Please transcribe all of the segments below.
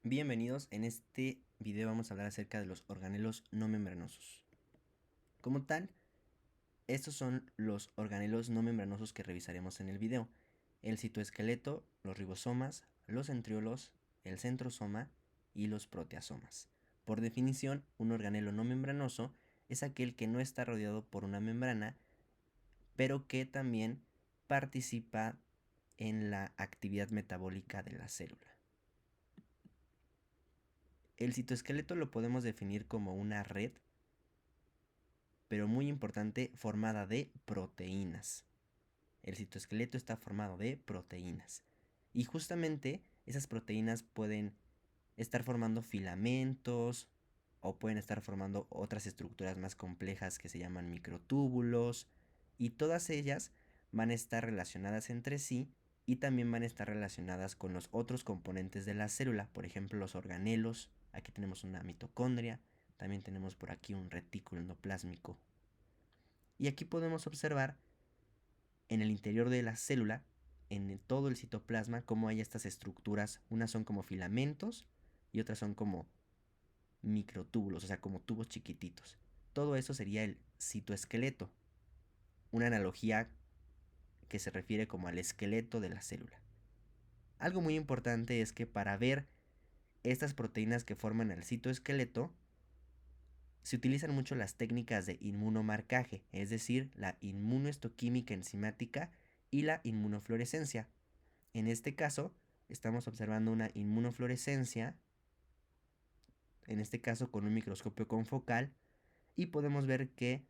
Bienvenidos, en este video vamos a hablar acerca de los organelos no membranosos. Como tal, estos son los organelos no membranosos que revisaremos en el video: el citoesqueleto, los ribosomas, los centriolos, el centrosoma y los proteasomas. Por definición, un organelo no membranoso es aquel que no está rodeado por una membrana, pero que también participa en la actividad metabólica de la célula. El citoesqueleto lo podemos definir como una red, pero muy importante, formada de proteínas. El citoesqueleto está formado de proteínas. Y justamente esas proteínas pueden estar formando filamentos o pueden estar formando otras estructuras más complejas que se llaman microtúbulos, y todas ellas van a estar relacionadas entre sí y también van a estar relacionadas con los otros componentes de la célula, por ejemplo los organelos. Aquí tenemos una mitocondria, también tenemos por aquí un retículo endoplásmico. Y aquí podemos observar en el interior de la célula, en todo el citoplasma, cómo hay estas estructuras. Unas son como filamentos y otras son como microtúbulos, o sea, como tubos chiquititos. Todo eso sería el citoesqueleto, una analogía que se refiere como al esqueleto de la célula. Algo muy importante es que para ver estas proteínas que forman el citoesqueleto, se utilizan mucho las técnicas de inmunomarcaje, es decir, la inmunohistoquímica enzimática y la inmunofluorescencia. En este caso, estamos observando una inmunofluorescencia, en este caso con un microscopio confocal, y podemos ver que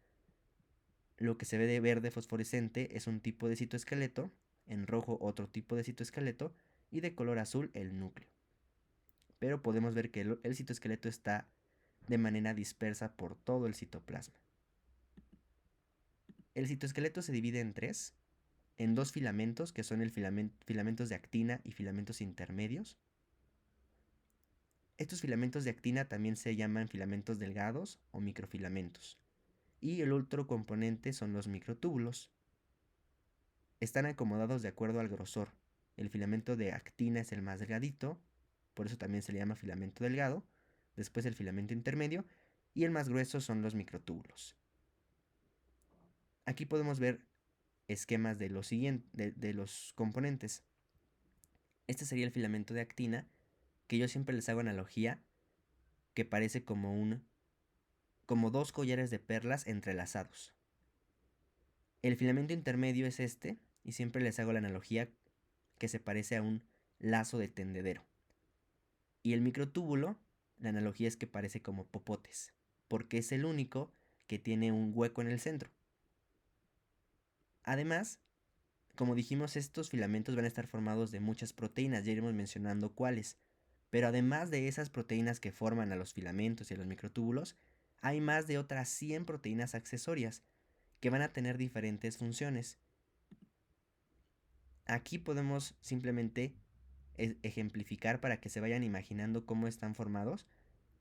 lo que se ve de verde fosforescente es un tipo de citoesqueleto, en rojo otro tipo de citoesqueleto y de color azul el núcleo. Pero podemos ver que el citoesqueleto está de manera dispersa por todo el citoplasma. El citoesqueleto se divide en dos filamentos, que son filamentos de actina y filamentos intermedios. Estos filamentos de actina también se llaman filamentos delgados o microfilamentos. Y el otro componente son los microtúbulos. Están acomodados de acuerdo al grosor. El filamento de actina es el más delgadito, por eso también se le llama filamento delgado. Después el filamento intermedio y el más grueso son los microtúbulos. Aquí podemos ver esquemas de los componentes. Este sería el filamento de actina, que yo siempre les hago analogía, que parece como dos collares de perlas entrelazados. El filamento intermedio es este, y siempre les hago la analogía que se parece a un lazo de tendedero. Y el microtúbulo, la analogía es que parece como popotes, porque es el único que tiene un hueco en el centro. Además, como dijimos, estos filamentos van a estar formados de muchas proteínas, ya iremos mencionando cuáles. Pero además de esas proteínas que forman a los filamentos y a los microtúbulos, hay más de otras 100 proteínas accesorias que van a tener diferentes funciones. Aquí podemos simplemente ejemplificar para que se vayan imaginando cómo están formados,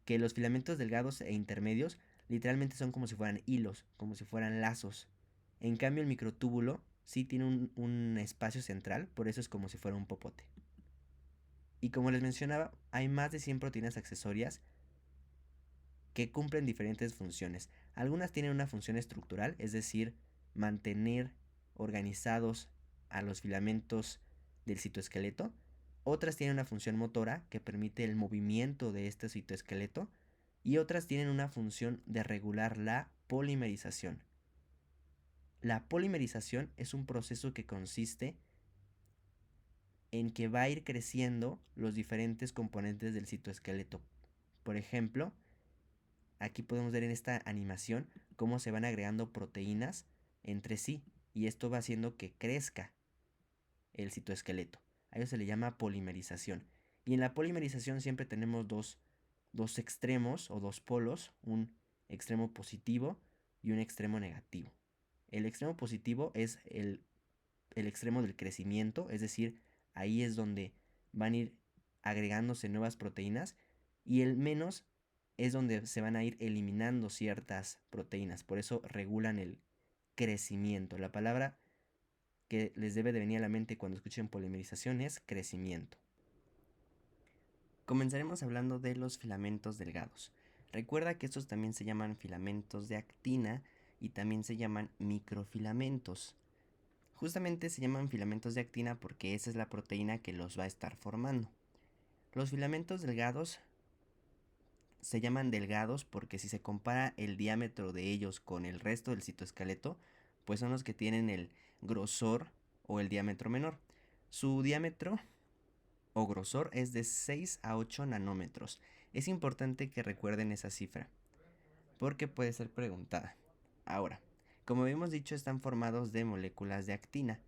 que los filamentos delgados e intermedios literalmente son como si fueran hilos, como si fueran lazos. En cambio el microtúbulo sí tiene un espacio central, por eso es como si fuera un popote. Y como les mencionaba, hay más de 100 proteínas accesorias que cumplen diferentes funciones. Algunas tienen una función estructural, es decir, mantener organizados a los filamentos del citoesqueleto. Otras tienen una función motora que permite el movimiento de este citoesqueleto. Y otras tienen una función de regular la polimerización. La polimerización es un proceso que consiste en que va a ir creciendo los diferentes componentes del citoesqueleto. Por ejemplo, aquí podemos ver en esta animación cómo se van agregando proteínas entre sí, y esto va haciendo que crezca el citoesqueleto. A eso se le llama polimerización. Y en la polimerización siempre tenemos dos extremos o dos polos, un extremo positivo y un extremo negativo. El extremo positivo es el extremo del crecimiento, es decir, ahí es donde van a ir agregándose nuevas proteínas, y el menos es donde se van a ir eliminando ciertas proteínas, por eso regulan el crecimiento. La palabra que les debe de venir a la mente cuando escuchen polimerización es crecimiento. Comenzaremos hablando de los filamentos delgados. Recuerda que estos también se llaman filamentos de actina y también se llaman microfilamentos. Justamente se llaman filamentos de actina porque esa es la proteína que los va a estar formando. Los filamentos delgados se llaman delgados porque si se compara el diámetro de ellos con el resto del citoesqueleto, pues son los que tienen el grosor o el diámetro menor. Su diámetro o grosor es de 6 a 8 nanómetros. Es importante que recuerden esa cifra porque puede ser preguntada. Ahora, como habíamos dicho, están formados de moléculas de actina,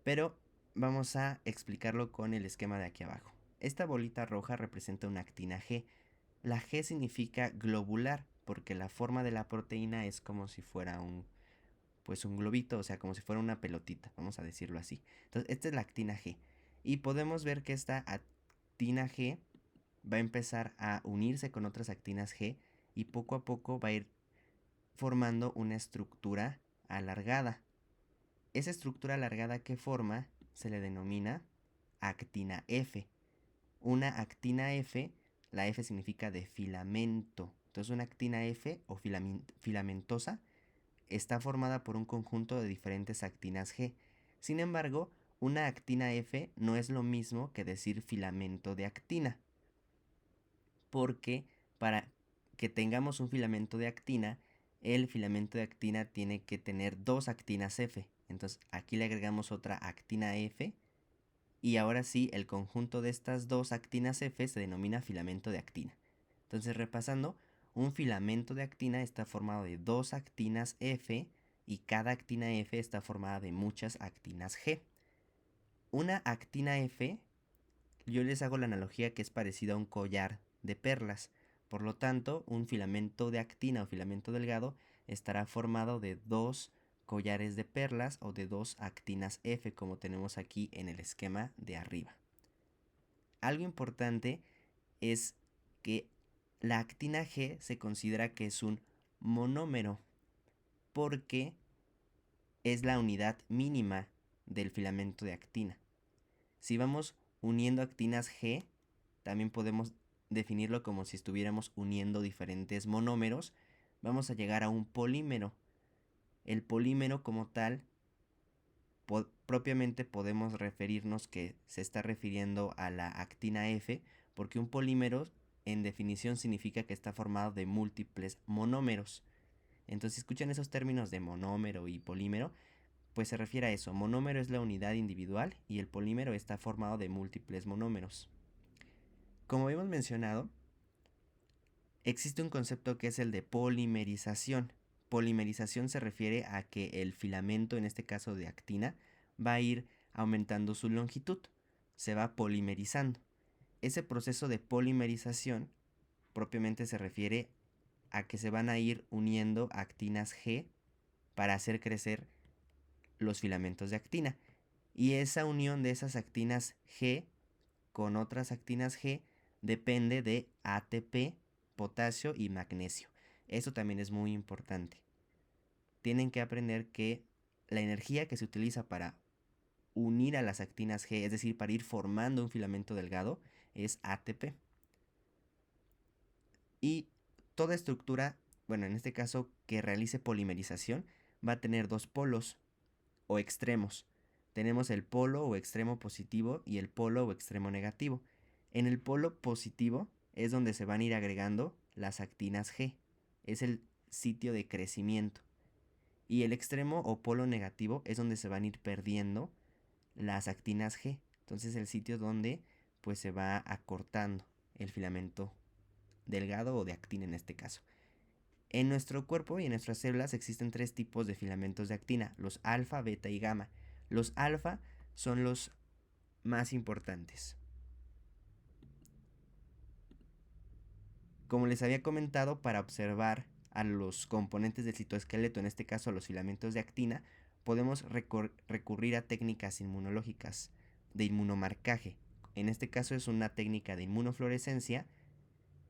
pero vamos a explicarlo con el esquema de aquí abajo. Esta bolita roja representa una actina G. La G significa globular porque la forma de la proteína es como si fuera un globito, o sea, como si fuera una pelotita, vamos a decirlo así. Entonces, esta es la actina G. Y podemos ver que esta actina G va a empezar a unirse con otras actinas G y poco a poco va a ir formando una estructura alargada. Esa estructura alargada que forma se le denomina actina F. Una actina F, la F significa de filamento. Entonces una actina F o filamentosa está formada por un conjunto de diferentes actinas G. Sin embargo, una actina F no es lo mismo que decir filamento de actina, porque para que tengamos un filamento de actina, el filamento de actina tiene que tener dos actinas F. Entonces aquí le agregamos otra actina F y ahora sí el conjunto de estas dos actinas F se denomina filamento de actina. Entonces repasando, un filamento de actina está formado de dos actinas F y cada actina F está formada de muchas actinas G. Una actina F, yo les hago la analogía que es parecida a un collar de perlas. Por lo tanto, un filamento de actina o filamento delgado estará formado de dos collares de perlas o de dos actinas F, como tenemos aquí en el esquema de arriba. Algo importante es que la actina G se considera que es un monómero porque es la unidad mínima del filamento de actina. Si vamos uniendo actinas G, también podemos definirlo como si estuviéramos uniendo diferentes monómeros. Vamos a llegar a un polímero. El polímero como tal, propiamente podemos referirnos que se está refiriendo a la actina F, porque un polímero en definición significa que está formado de múltiples monómeros. Entonces, si escuchan esos términos de monómero y polímero, pues se refiere a eso. Monómero es la unidad individual y el polímero está formado de múltiples monómeros. Como hemos mencionado, existe un concepto que es el de polimerización. Polimerización se refiere a que el filamento, en este caso de actina, va a ir aumentando su longitud, se va polimerizando. Ese proceso de polimerización propiamente se refiere a que se van a ir uniendo actinas G para hacer crecer los filamentos de actina. Y esa unión de esas actinas G con otras actinas G depende de ATP, potasio y magnesio. Eso también es muy importante. Tienen que aprender que la energía que se utiliza para unir a las actinas G, es decir, para ir formando un filamento delgado, es ATP. Y toda estructura, bueno, en este caso que realice polimerización, va a tener dos polos o extremos. Tenemos el polo o extremo positivo y el polo o extremo negativo. En el polo positivo es donde se van a ir agregando las actinas G. Es el sitio de crecimiento. Y el extremo o polo negativo es donde se van a ir perdiendo las actinas G. Entonces el sitio donde pues se va acortando el filamento delgado o de actina en este caso. En nuestro cuerpo y en nuestras células existen tres tipos de filamentos de actina, los alfa, beta y gamma. Los alfa son los más importantes. Como les había comentado, para observar a los componentes del citoesqueleto, en este caso a los filamentos de actina, podemos recurrir a técnicas inmunológicas de inmunomarcaje. En este caso es una técnica de inmunofluorescencia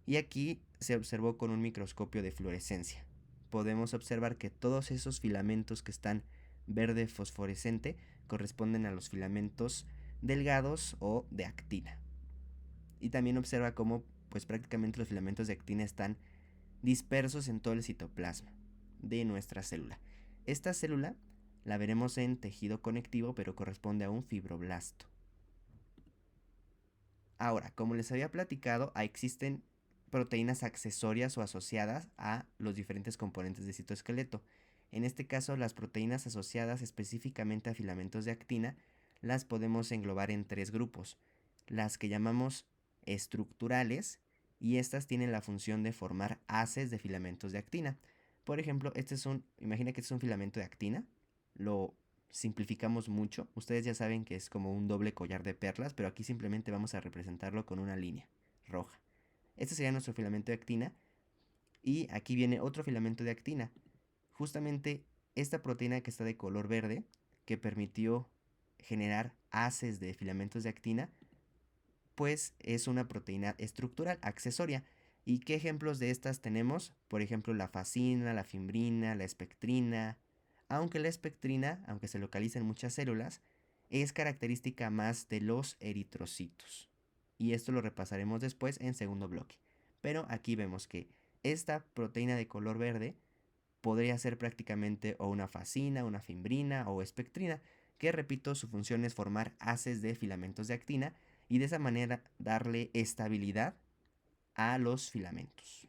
y aquí se observó con un microscopio de fluorescencia. Podemos observar que todos esos filamentos que están verde fosforescente corresponden a los filamentos delgados o de actina. Y también observa cómo pues prácticamente los filamentos de actina están dispersos en todo el citoplasma de nuestra célula. Esta célula la veremos en tejido conectivo, pero corresponde a un fibroblasto. Ahora, como les había platicado, existen proteínas accesorias o asociadas a los diferentes componentes del citoesqueleto. En este caso, las proteínas asociadas específicamente a filamentos de actina las podemos englobar en 3 grupos. Las que llamamos estructurales, y estas tienen la función de formar haces de filamentos de actina. Por ejemplo, imagina que este es un filamento de actina, lo simplificamos mucho. Ustedes ya saben que es como un doble collar de perlas, pero aquí simplemente vamos a representarlo con una línea roja. Este sería nuestro filamento de actina, y aquí viene otro filamento de actina. Justamente esta proteína que está de color verde, que permitió generar haces de filamentos de actina, pues es una proteína estructural accesoria. ¿Y qué ejemplos de estas tenemos? Por ejemplo, la fascina, la fimbrina, la espectrina. Aunque la espectrina, aunque se localiza en muchas células, es característica más de los eritrocitos. Y esto lo repasaremos después en segundo bloque. Pero aquí vemos que esta proteína de color verde podría ser prácticamente o una fascina, una fimbrina o espectrina, que repito, su función es formar haces de filamentos de actina y de esa manera darle estabilidad a los filamentos.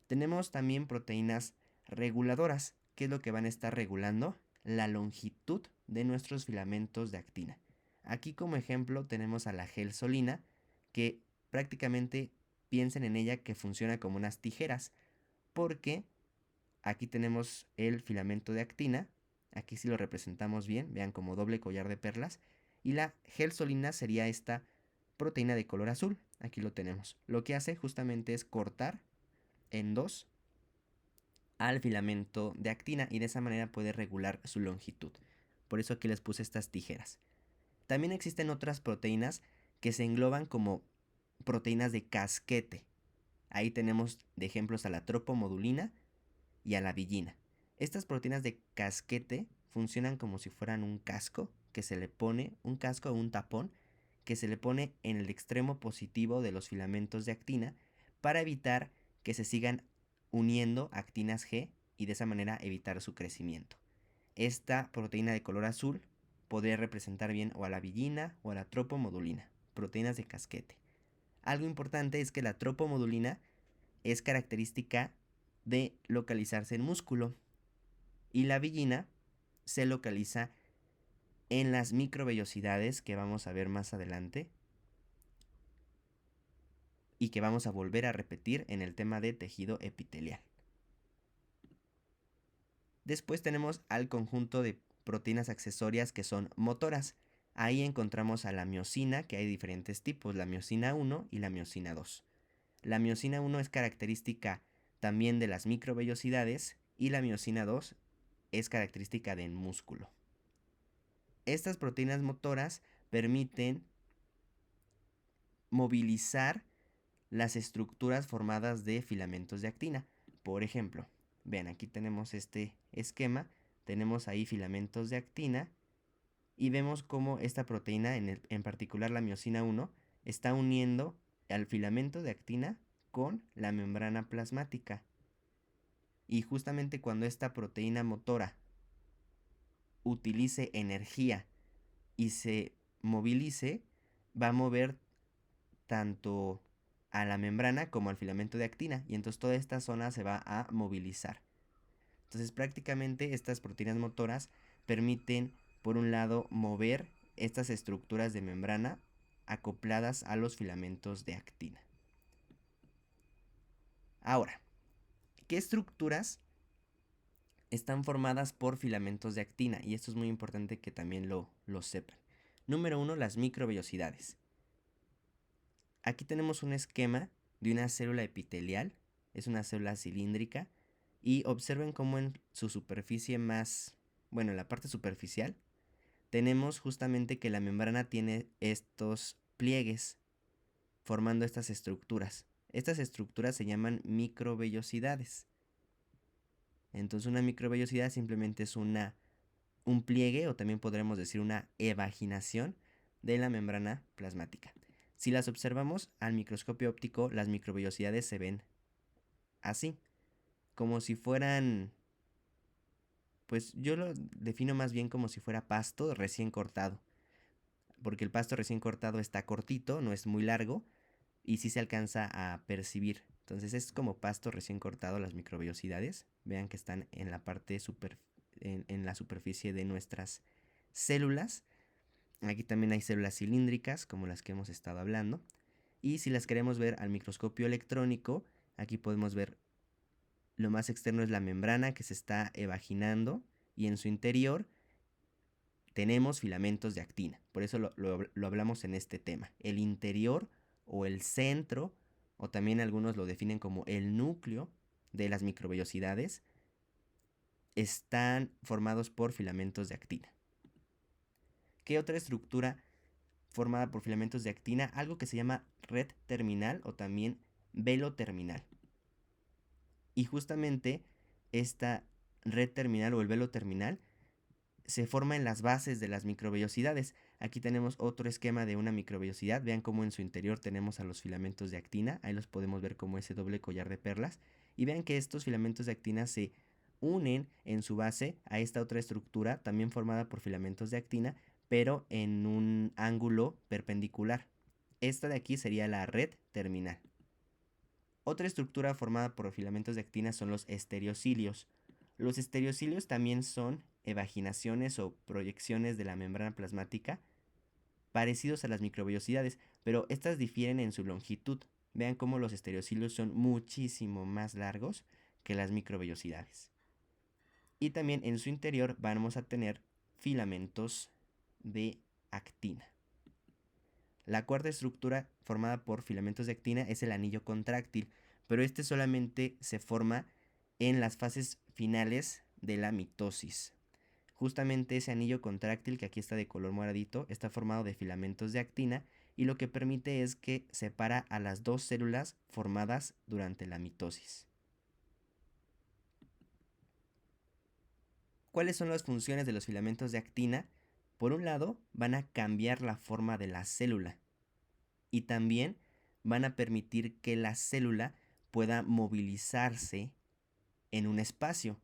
Tenemos también proteínas reguladoras, que es lo que van a estar regulando la longitud de nuestros filamentos de actina. Aquí como ejemplo tenemos a la gelsolina, que prácticamente piensen en ella que funciona como unas tijeras, porque aquí tenemos el filamento de actina, aquí sí lo representamos bien, vean como doble collar de perlas, y la gelsolina sería esta proteína de color azul, aquí lo tenemos. Lo que hace justamente es cortar en dos al filamento de actina y de esa manera puede regular su longitud. Por eso aquí les puse estas tijeras. También existen otras proteínas que se engloban como proteínas de casquete. Ahí tenemos de ejemplos a la tropomodulina y a la villina. Estas proteínas de casquete funcionan como si fueran un casco que se le pone, un casco o un tapón que se le pone en el extremo positivo de los filamentos de actina para evitar que se sigan uniendo actinas G y de esa manera evitar su crecimiento. Esta proteína de color azul podría representar bien o a la villina o a la tropomodulina, proteínas de casquete. Algo importante es que la tropomodulina es característica de localizarse en músculo y la villina se localiza en las microvellosidades que vamos a ver más adelante y que vamos a volver a repetir en el tema de tejido epitelial. Después tenemos al conjunto de proteínas accesorias que son motoras. Ahí encontramos a la miosina, que hay diferentes tipos, la miosina 1 y la miosina 2. La miosina 1 es característica también de las microvellosidades y la miosina 2 es característica del músculo. Estas proteínas motoras permiten movilizar las estructuras formadas de filamentos de actina. Por ejemplo, vean, aquí tenemos este esquema, tenemos ahí filamentos de actina y vemos cómo esta proteína, en particular la miosina 1, está uniendo al filamento de actina con la membrana plasmática. Y justamente cuando esta proteína motora utilice energía y se movilice, va a mover tanto a la membrana como al filamento de actina y entonces toda esta zona se va a movilizar. Entonces prácticamente estas proteínas motoras permiten, por un lado, mover estas estructuras de membrana acopladas a los filamentos de actina. Ahora, ¿qué estructuras están formadas por filamentos de actina? Y esto es muy importante que también lo sepan. Número 1, las microvellosidades. Aquí tenemos un esquema de una célula epitelial, es una célula cilíndrica, y observen cómo en su superficie en la parte superficial, tenemos justamente que la membrana tiene estos pliegues formando estas estructuras. Estas estructuras se llaman microvellosidades. Entonces una microvellosidad simplemente es un pliegue o también podremos decir una evaginación de la membrana plasmática. Si las observamos al microscopio óptico, las microvellosidades se ven así, como si fueran, pues yo lo defino más bien como si fuera pasto recién cortado, porque el pasto recién cortado está cortito, no es muy largo, y sí se alcanza a percibir. Entonces es como pasto recién cortado las microvellosidades. Vean que están en la parte en la superficie de nuestras células. Aquí también hay células cilíndricas, como las que hemos estado hablando. Y si las queremos ver al microscopio electrónico, aquí podemos ver lo más externo es la membrana que se está evaginando y en su interior tenemos filamentos de actina. Por eso lo hablamos en este tema. El interior o el centro, o también algunos lo definen como el núcleo de las microvellosidades, están formados por filamentos de actina. ¿Qué otra estructura formada por filamentos de actina? Algo que se llama red terminal o también velo terminal. Y justamente esta red terminal o el velo terminal se forma en las bases de las microvellosidades. Aquí tenemos otro esquema de una microvellosidad. Vean cómo en su interior tenemos a los filamentos de actina. Ahí los podemos ver como ese doble collar de perlas. Y vean que estos filamentos de actina se unen en su base a esta otra estructura, también formada por filamentos de actina, pero en un ángulo perpendicular. Esta de aquí sería la red terminal. Otra estructura formada por filamentos de actina son los estereocilios. Los estereocilios también son evaginaciones o proyecciones de la membrana plasmática parecidos a las microvellosidades, pero estas difieren en su longitud. Vean cómo los estereocilios son muchísimo más largos que las microvellosidades. Y también en su interior vamos a tener filamentos de actina. La cuarta estructura formada por filamentos de actina es el anillo contráctil, pero este solamente se forma en las fases finales de la mitosis. Justamente ese anillo contráctil que aquí está de color moradito está formado de filamentos de actina y lo que permite es que separa a las dos células formadas durante la mitosis. ¿Cuáles son las funciones de los filamentos de actina? Por un lado, van a cambiar la forma de la célula y también van a permitir que la célula pueda movilizarse en un espacio.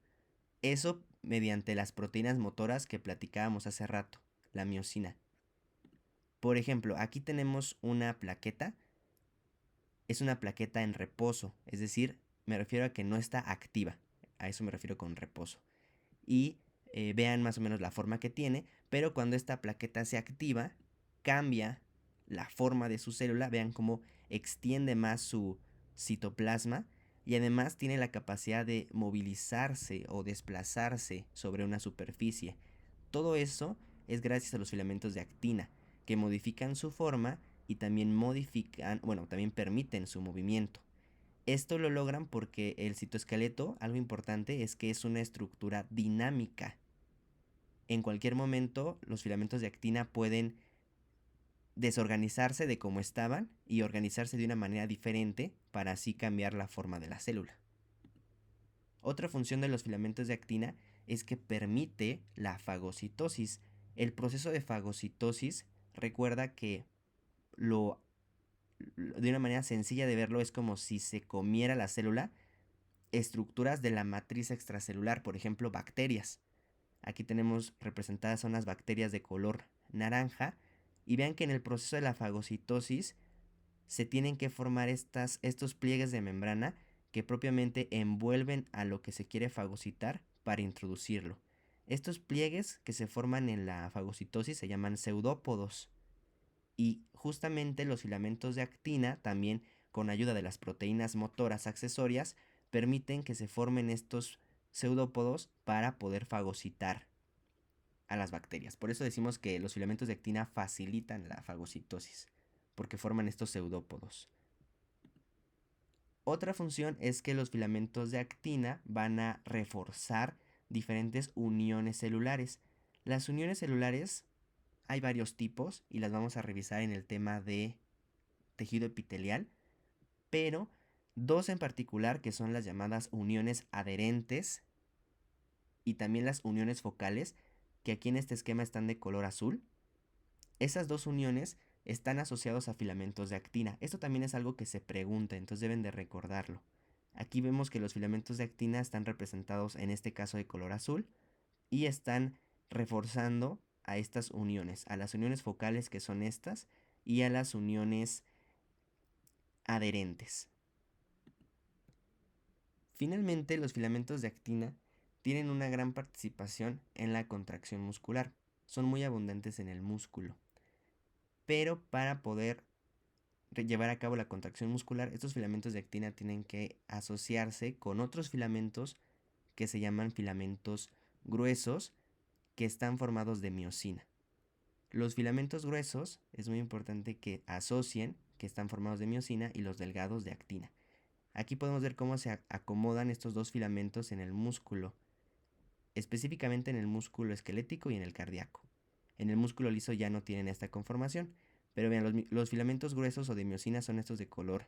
Eso mediante las proteínas motoras que platicábamos hace rato, la miosina. Por ejemplo, aquí tenemos una plaqueta. Es una plaqueta en reposo, es decir, me refiero a que no está activa. A eso me refiero con reposo. Y vean más o menos la forma que tiene, pero cuando esta plaqueta se activa, cambia la forma de su célula. Vean cómo extiende más su citoplasma y además tiene la capacidad de movilizarse o desplazarse sobre una superficie. Todo eso es gracias a los filamentos de actina, que modifican su forma y también también permiten su movimiento. Esto lo logran porque el citoesqueleto, algo importante, es que es una estructura dinámica. En cualquier momento, los filamentos de actina pueden desorganizarse de como estaban y organizarse de una manera diferente para así cambiar la forma de la célula. Otra función de los filamentos de actina es que permite la fagocitosis. El proceso de fagocitosis, recuerda que de una manera sencilla de verlo es como si se comiera la célula estructuras de la matriz extracelular, por ejemplo, bacterias. Aquí tenemos representadas unas bacterias de color naranja y vean que en el proceso de la fagocitosis se tienen que formar estos pliegues de membrana que propiamente envuelven a lo que se quiere fagocitar para introducirlo. Estos pliegues que se forman en la fagocitosis se llaman pseudópodos y justamente los filamentos de actina también con ayuda de las proteínas motoras accesorias permiten que se formen estos pseudópodos para poder fagocitar a las bacterias. Por eso decimos que los filamentos de actina facilitan la fagocitosis, porque forman estos pseudópodos. Otra función es que los filamentos de actina van a reforzar diferentes uniones celulares. Las uniones celulares hay varios tipos y las vamos a revisar en el tema de tejido epitelial, pero dos en particular que son las llamadas uniones adherentes y también las uniones focales, que aquí en este esquema están de color azul. Esas dos uniones están asociados a filamentos de actina. Esto también es algo que se pregunta, entonces deben de recordarlo. Aquí vemos que los filamentos de actina están representados en este caso de color azul y están reforzando a estas uniones, a las uniones focales que son estas y a las uniones adherentes. Finalmente, los filamentos de actina tienen una gran participación en la contracción muscular. Son muy abundantes en el músculo. Pero para poder llevar a cabo la contracción muscular, estos filamentos de actina tienen que asociarse con otros filamentos que se llaman filamentos gruesos, que están formados de miosina. Los filamentos gruesos es muy importante que asocien, que están formados de miosina, y los delgados de actina. Aquí podemos ver cómo se acomodan estos dos filamentos en el músculo, específicamente en el músculo esquelético y en el cardíaco. En el músculo liso ya no tienen esta conformación, pero vean, los filamentos gruesos o de miosina son estos de color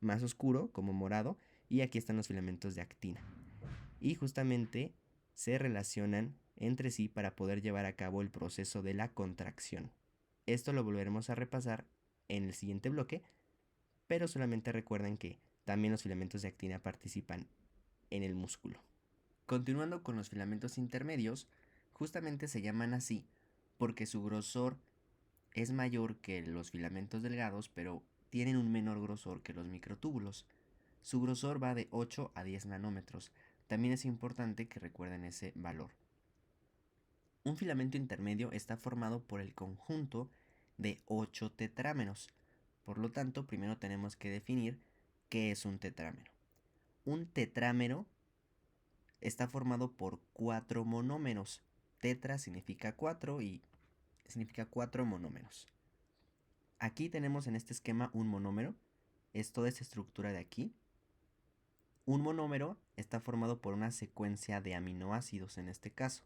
más oscuro, como morado, y aquí están los filamentos de actina. Y justamente se relacionan entre sí para poder llevar a cabo el proceso de la contracción. Esto lo volveremos a repasar en el siguiente bloque, pero solamente recuerden que también los filamentos de actina participan en el músculo. Continuando con los filamentos intermedios, justamente se llaman así porque su grosor es mayor que los filamentos delgados, pero tienen un menor grosor que los microtúbulos. Su grosor va de 8 a 10 nanómetros. También es importante que recuerden ese valor. Un filamento intermedio está formado por el conjunto de 8 tetrámeros. Por lo tanto, primero tenemos que definir qué es un tetrámero. Un tetrámero está formado por 4 monómeros. Tetra significa 4 y significa 4 monómeros. Aquí tenemos en este esquema un monómero, es toda esta estructura de aquí. Un monómero está formado por una secuencia de aminoácidos en este caso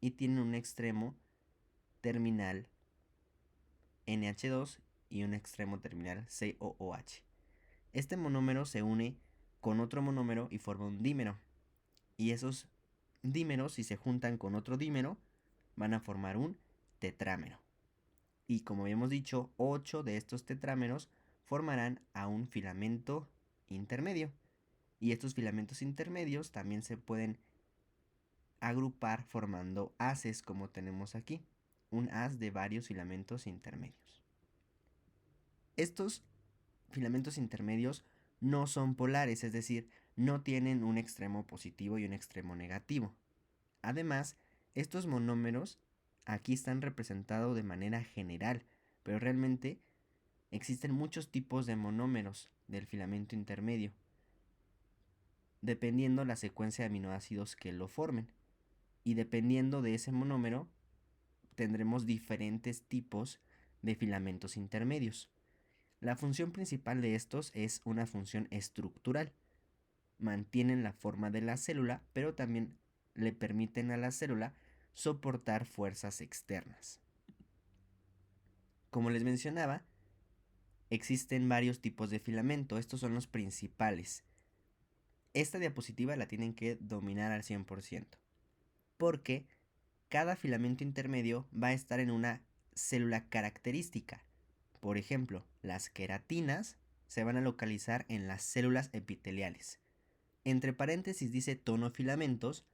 y tiene un extremo terminal NH2 y un extremo terminal COOH. Este monómero se une con otro monómero y forma un dímero, y esos dímeros, si se juntan con otro dímero, van a formar un tetrámero. Y como habíamos dicho, 8 de estos tetrámeros formarán a un filamento intermedio. Y estos filamentos intermedios también se pueden agrupar formando haces, como tenemos aquí, un haz de varios filamentos intermedios. Estos filamentos intermedios no son polares, es decir, no tienen un extremo positivo y un extremo negativo. Además, estos monómeros aquí están representados de manera general, pero realmente existen muchos tipos de monómeros del filamento intermedio, dependiendo la secuencia de aminoácidos que lo formen. Y dependiendo de ese monómero, tendremos diferentes tipos de filamentos intermedios. La función principal de estos es una función estructural. Mantienen la forma de la célula, pero también le permiten a la célula soportar fuerzas externas. Como les mencionaba, existen varios tipos de filamento. Estos son los principales. Esta diapositiva la tienen que dominar al 100%, porque cada filamento intermedio va a estar en una célula característica. Por ejemplo, las queratinas se van a localizar en las células epiteliales. Entre paréntesis dice tonofilamentos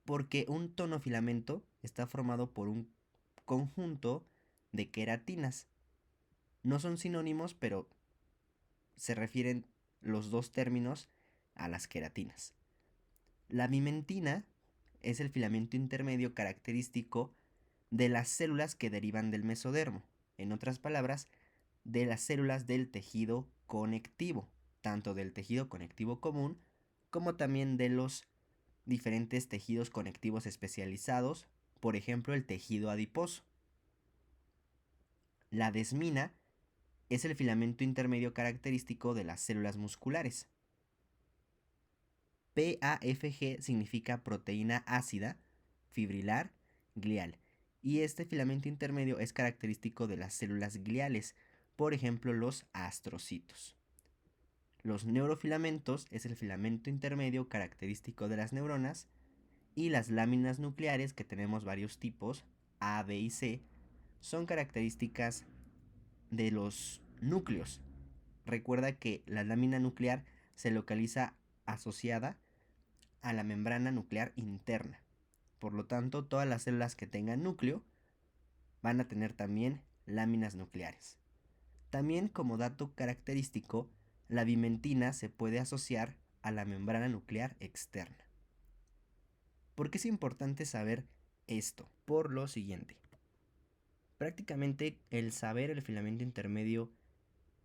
porque un tonofilamento está formado por un conjunto de queratinas. No son sinónimos, pero se refieren los dos términos a las queratinas. La bimentina es el filamento intermedio característico de las células que derivan del mesodermo. En otras palabras, de las células del tejido conectivo, tanto del tejido conectivo común como también de los diferentes tejidos conectivos especializados, por ejemplo el tejido adiposo. La desmina es el filamento intermedio característico de las células musculares. PAFG significa proteína ácida, fibrilar, glial. Y este filamento intermedio es característico de las células gliales, por ejemplo los astrocitos. Los neurofilamentos es el filamento intermedio característico de las neuronas, y las láminas nucleares, que tenemos varios tipos, A, B y C, son características de los núcleos. Recuerda que la lámina nuclear se localiza asociada a la membrana nuclear interna. Por lo tanto, todas las células que tengan núcleo van a tener también láminas nucleares. También, como dato característico, la bimentina se puede asociar a la membrana nuclear externa. ¿Por qué es importante saber esto? Por lo siguiente. Prácticamente el saber el filamento intermedio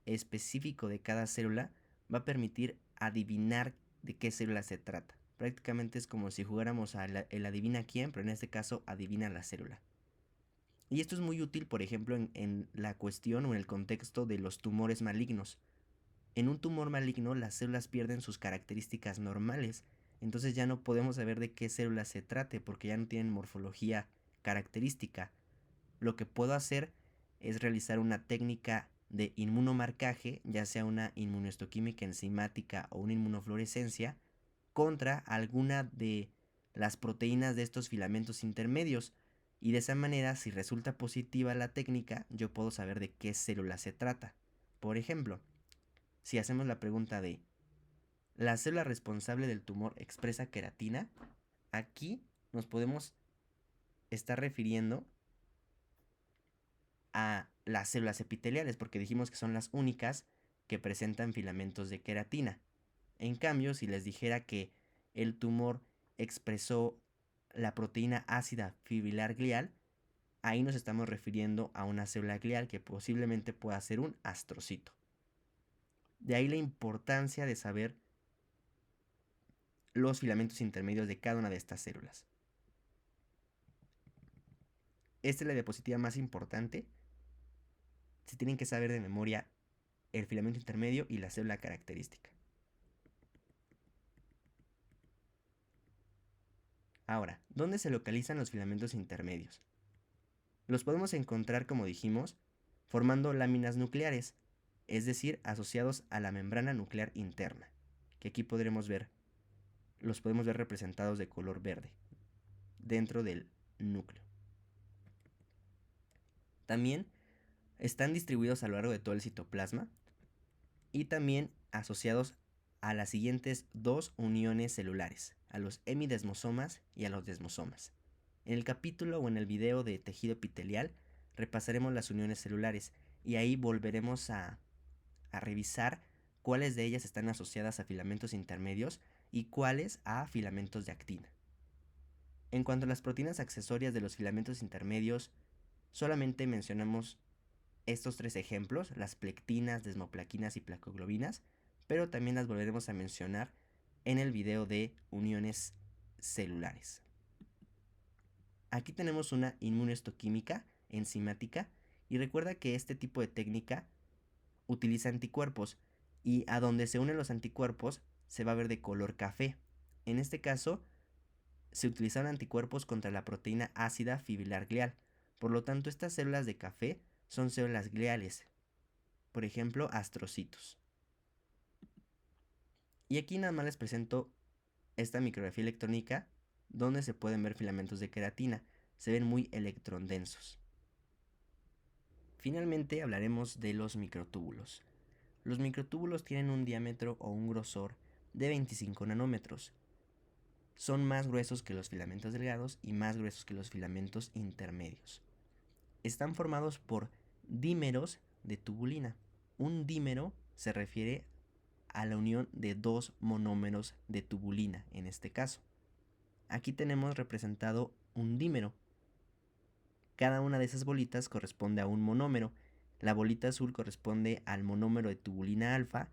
específico de cada célula va a permitir adivinar de qué célula se trata. Prácticamente es como si jugáramos a el adivina quién, pero en este caso adivina la célula. Y esto es muy útil, por ejemplo, en la cuestión o en el contexto de los tumores malignos. En un tumor maligno las células pierden sus características normales, entonces ya no podemos saber de qué célula se trate porque ya no tienen morfología característica. Lo que puedo hacer es realizar una técnica de inmunomarcaje, ya sea una inmunohistoquímica enzimática o una inmunofluorescencia, contra alguna de las proteínas de estos filamentos intermedios. Y de esa manera, si resulta positiva la técnica, yo puedo saber de qué célula se trata. Por ejemplo, si hacemos la pregunta de ¿la célula responsable del tumor expresa queratina? Aquí nos podemos estar refiriendo a las células epiteliales, porque dijimos que son las únicas que presentan filamentos de queratina. En cambio, si les dijera que el tumor expresó la proteína ácida fibrilar glial, ahí nos estamos refiriendo a una célula glial que posiblemente pueda ser un astrocito. De ahí la importancia de saber los filamentos intermedios de cada una de estas células. Esta es la diapositiva más importante. Se tienen que saber de memoria el filamento intermedio y la célula característica. Ahora, ¿dónde se localizan los filamentos intermedios? Los podemos encontrar, como dijimos, formando láminas nucleares, es decir, asociados a la membrana nuclear interna, que aquí los podemos ver representados de color verde, dentro del núcleo. También están distribuidos a lo largo de todo el citoplasma y también asociados a las siguientes dos uniones celulares, a los hemidesmosomas y a los desmosomas. En el capítulo o en el video de tejido epitelial repasaremos las uniones celulares y ahí volveremos a revisar cuáles de ellas están asociadas a filamentos intermedios y cuáles a filamentos de actina. En cuanto a las proteínas accesorias de los filamentos intermedios, solamente mencionamos estos tres ejemplos, las plectinas, desmoplaquinas y placoglobinas, pero también las volveremos a mencionar en el video de uniones celulares. Aquí tenemos una inmunohistoquímica enzimática y recuerda que este tipo de técnica utiliza anticuerpos y a donde se unen los anticuerpos se va a ver de color café. En este caso se utilizaron anticuerpos contra la proteína ácida fibrilar glial. Por lo tanto, estas células de café son células gliales, por ejemplo, astrocitos. Y aquí nada más les presento esta micrografía electrónica donde se pueden ver filamentos de queratina. Se ven muy electrondensos. Finalmente hablaremos de los microtúbulos. Los microtúbulos tienen un diámetro o un grosor de 25 nanómetros. Son más gruesos que los filamentos delgados y más gruesos que los filamentos intermedios. Están formados por dímeros de tubulina. Un dímero se refiere a la unión de dos monómeros de tubulina en este caso. Aquí tenemos representado un dímero. Cada una de esas bolitas corresponde a un monómero. La bolita azul corresponde al monómero de tubulina alfa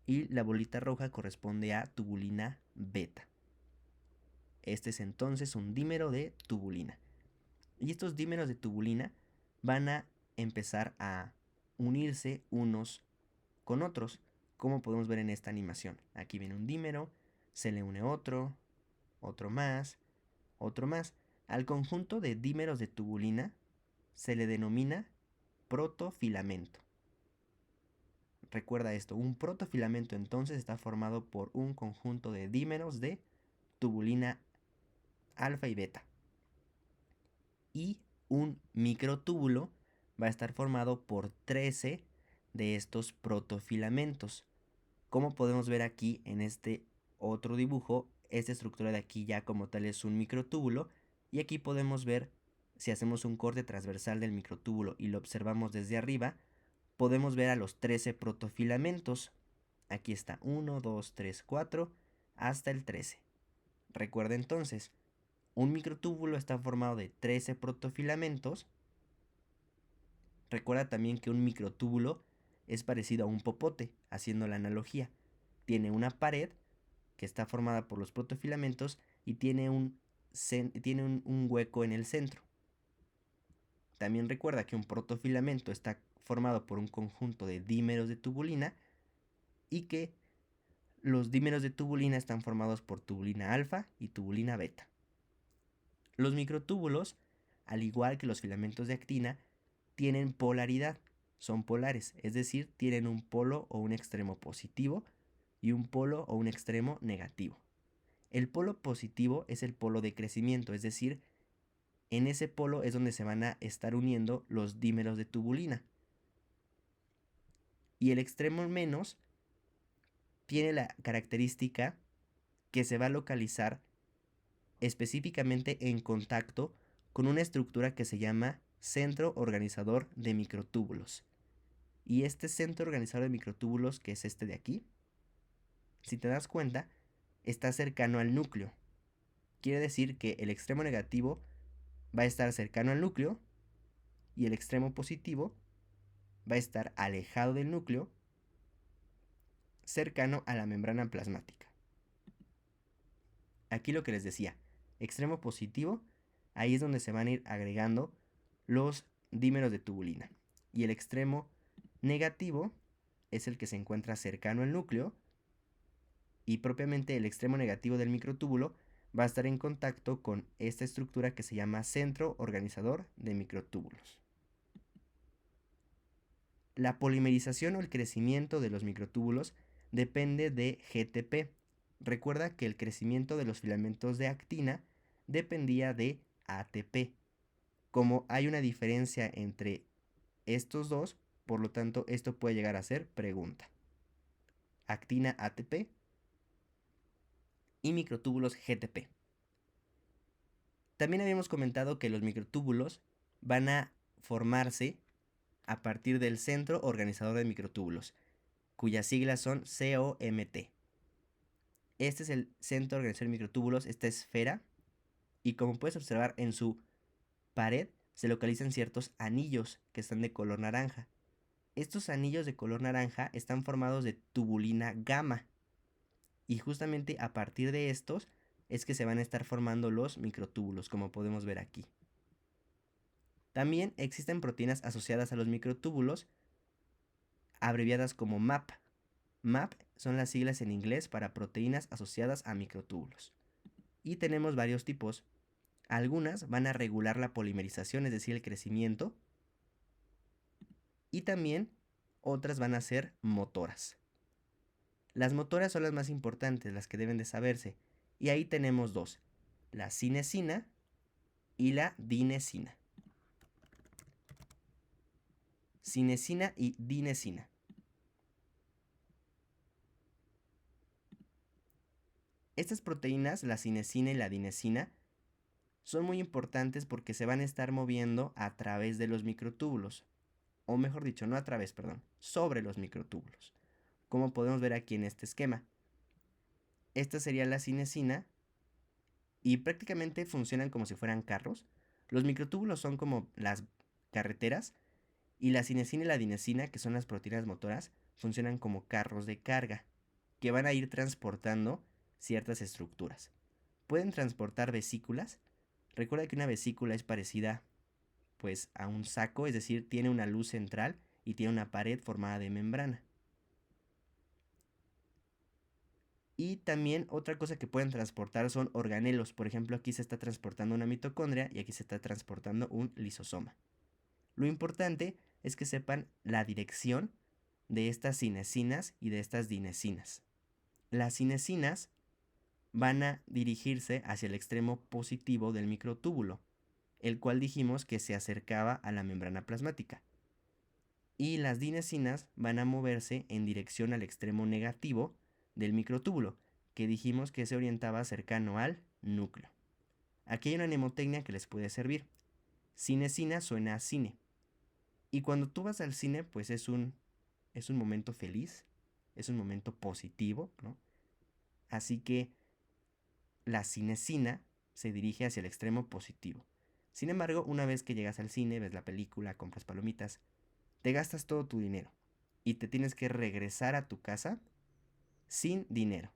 y la bolita roja corresponde a tubulina beta. Este es entonces un dímero de tubulina. Y estos dímeros de tubulina van a empezar a unirse unos con otros, como podemos ver en esta animación. Aquí viene un dímero, se le une otro, otro más, otro más. Al conjunto de dímeros de tubulina se le denomina protofilamento. Recuerda esto, un protofilamento entonces está formado por un conjunto de dímeros de tubulina alfa y beta. Y un microtúbulo va a estar formado por 13 de estos protofilamentos. Como podemos ver aquí en este otro dibujo, esta estructura de aquí ya como tal es un microtúbulo, y aquí podemos ver, si hacemos un corte transversal del microtúbulo y lo observamos desde arriba, podemos ver a los 13 protofilamentos. Aquí está 1, 2, 3, 4, hasta el 13. Recuerda entonces, un microtúbulo está formado de 13 protofilamentos. Recuerda también que un microtúbulo es parecido a un popote, haciendo la analogía. Tiene una pared que está formada por los protofilamentos y tiene un hueco en el centro. También recuerda que un protofilamento está formado por un conjunto de dímeros de tubulina y que los dímeros de tubulina están formados por tubulina alfa y tubulina beta. Los microtúbulos, al igual que los filamentos de actina, tienen polaridad, son polares, es decir, tienen un polo o un extremo positivo y un polo o un extremo negativo. El polo positivo es el polo de crecimiento, es decir, en ese polo es donde se van a estar uniendo los dímeros de tubulina. Y el extremo menos tiene la característica que se va a localizar específicamente en contacto con una estructura que se llama centro organizador de microtúbulos. Y este centro organizador de microtúbulos, que es este de aquí, si te das cuenta, está cercano al núcleo. Quiere decir que el extremo negativo va a estar cercano al núcleo y el extremo positivo va a estar alejado del núcleo, cercano a la membrana plasmática. Aquí lo que les decía, extremo positivo, ahí es donde se van a ir agregando los dímeros de tubulina. Y el extremo negativo es el que se encuentra cercano al núcleo, y propiamente el extremo negativo del microtúbulo va a estar en contacto con esta estructura que se llama centro organizador de microtúbulos. La polimerización o el crecimiento de los microtúbulos depende de GTP. Recuerda que el crecimiento de los filamentos de actina dependía de ATP. Como hay una diferencia entre estos dos, por lo tanto esto puede llegar a ser pregunta. Actina ATP y microtúbulos GTP. También habíamos comentado que los microtúbulos van a formarse a partir del centro organizador de microtúbulos, cuyas siglas son COMT. Este es el centro organizador de microtúbulos, esta esfera, y como puedes observar en su pared se localizan ciertos anillos que están de color naranja. Estos anillos de color naranja están formados de tubulina gamma, y justamente a partir de estos es que se van a estar formando los microtúbulos, como podemos ver aquí. También existen proteínas asociadas a los microtúbulos, abreviadas como MAP. MAP son las siglas en inglés para proteínas asociadas a microtúbulos. Y tenemos varios tipos. Algunas van a regular la polimerización, es decir, el crecimiento. Y también otras van a ser motoras. Las motoras son las más importantes, las que deben de saberse. Y ahí tenemos dos, la cinesina y la dinesina. Cinesina y dinesina. Estas proteínas, la cinesina y la dinesina, son muy importantes porque se van a estar moviendo a través de los microtúbulos. O mejor dicho, no a través, perdón, sobre los microtúbulos. Como podemos ver aquí en este esquema. Esta sería la cinesina y prácticamente funcionan como si fueran carros. Los microtúbulos son como las carreteras y la cinesina y la dinesina, que son las proteínas motoras, funcionan como carros de carga que van a ir transportando ciertas estructuras. Pueden transportar vesículas. Recuerda que una vesícula es parecida pues a un saco, es decir, tiene una luz central y tiene una pared formada de membrana. Y también otra cosa que pueden transportar son organelos. Por ejemplo, aquí se está transportando una mitocondria y aquí se está transportando un lisosoma. Lo importante es que sepan la dirección de estas cinesinas y de estas dinesinas. Las cinesinas van a dirigirse hacia el extremo positivo del microtúbulo, el cual dijimos que se acercaba a la membrana plasmática. y las dinesinas van a moverse en dirección al extremo negativo del microtúbulo, que dijimos que se orientaba cercano al núcleo. Aquí hay una mnemotecnia que les puede servir. Cinesina suena a cine. Y cuando tú vas al cine, pues es un momento feliz, es un momento positivo, ¿no? Así que la cinesina se dirige hacia el extremo positivo. Sin embargo, una vez que llegas al cine, ves la película, compras palomitas, te gastas todo tu dinero y te tienes que regresar a tu casa sin dinero.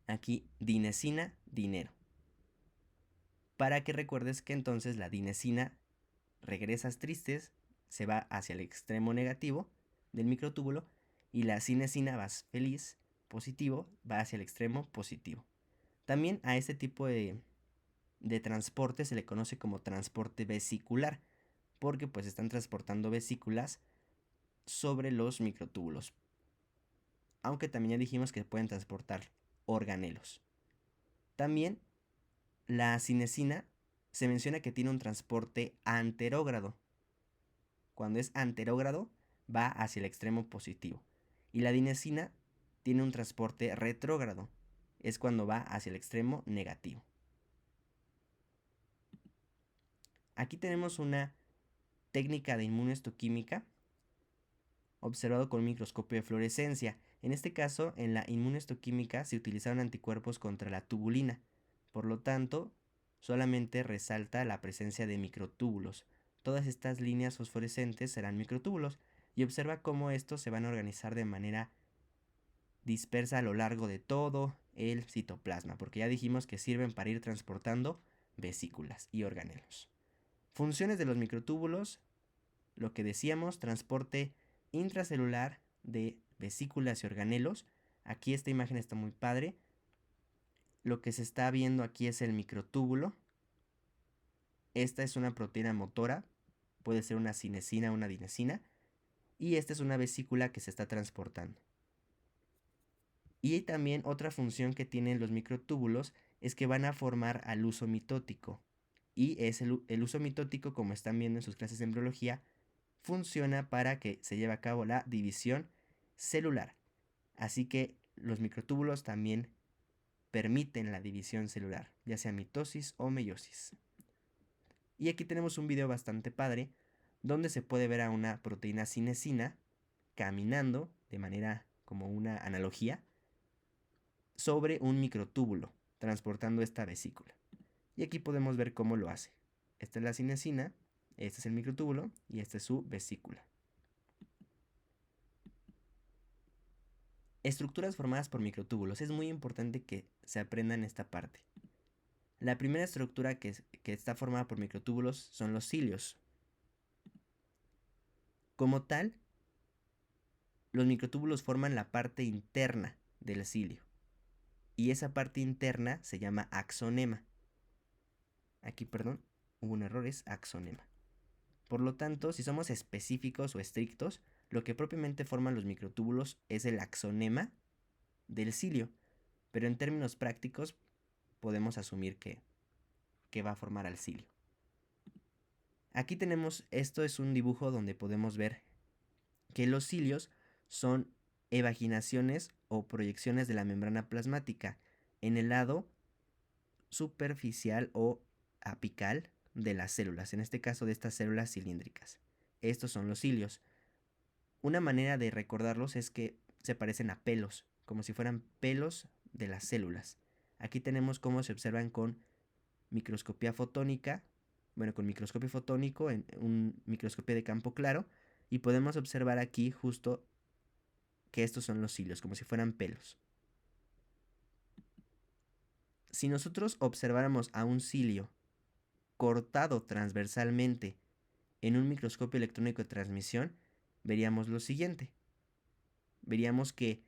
Aquí, dinesina, dinero. Para que recuerdes que entonces la dinesina, regresas tristes, se va hacia el extremo negativo del microtúbulo, y la cinesina, vas feliz, positivo, va hacia el extremo positivo. También a este tipo de transporte se le conoce como transporte vesicular, porque pues están transportando vesículas sobre los microtúbulos. Aunque también ya dijimos que pueden transportar organelos. También la cinesina se menciona que tiene un transporte anterógrado. Cuando es anterógrado, va hacia el extremo positivo. Y la dinesina tiene un transporte retrógrado. Es cuando va hacia el extremo negativo. Aquí tenemos una técnica de inmunohistoquímica observado con un microscopio de fluorescencia. En este caso, en la inmunohistoquímica se utilizaron anticuerpos contra la tubulina. Por lo tanto, solamente resalta la presencia de microtúbulos. Todas estas líneas fosforescentes serán microtúbulos, y observa cómo estos se van a organizar de manera dispersa a lo largo de todo el citoplasma, porque ya dijimos que sirven para ir transportando vesículas y organelos. Funciones de los microtúbulos, lo que decíamos, transporte intracelular de vesículas y organelos. Aquí esta imagen está muy padre. Lo que se está viendo aquí es el microtúbulo. Esta es una proteína motora, puede ser una cinesina o una dinesina, y esta es una vesícula que se está transportando. Y también otra función que tienen los microtúbulos es que van a formar al uso mitótico. Y es el uso mitótico, como están viendo en sus clases de embriología, funciona para que se lleve a cabo la división celular. Así que los microtúbulos también permiten la división celular, ya sea mitosis o meiosis. Y aquí tenemos un video bastante padre donde se puede ver a una proteína cinesina caminando de manera como una analogía sobre un microtúbulo, transportando esta vesícula. Y aquí podemos ver cómo lo hace. Esta es la cinesina, este es el microtúbulo y esta es su vesícula. Estructuras formadas por microtúbulos. Es muy importante que se aprendan esta parte. La primera estructura que está formada por microtúbulos son los cilios. Como tal, los microtúbulos forman la parte interna del cilio. Y esa parte interna se llama axonema. Aquí, perdón, hubo un error, es axonema. Por lo tanto, si somos específicos o estrictos, lo que propiamente forman los microtúbulos es el axonema del cilio. Pero en términos prácticos, podemos asumir que va a formar al cilio. Aquí tenemos, esto es un dibujo donde podemos ver que los cilios son evaginaciones o proyecciones de la membrana plasmática en el lado superficial o apical de las células, en este caso de estas células cilíndricas. Estos son los cilios. Una manera de recordarlos es que se parecen a pelos, como si fueran pelos de las células. Aquí tenemos cómo se observan con microscopía fotónica, con microscopio fotónico en un microscopio de campo claro, y podemos observar aquí justo que estos son los cilios, como si fueran pelos. Si nosotros observáramos a un cilio cortado transversalmente en un microscopio electrónico de transmisión, veríamos lo siguiente. Veríamos que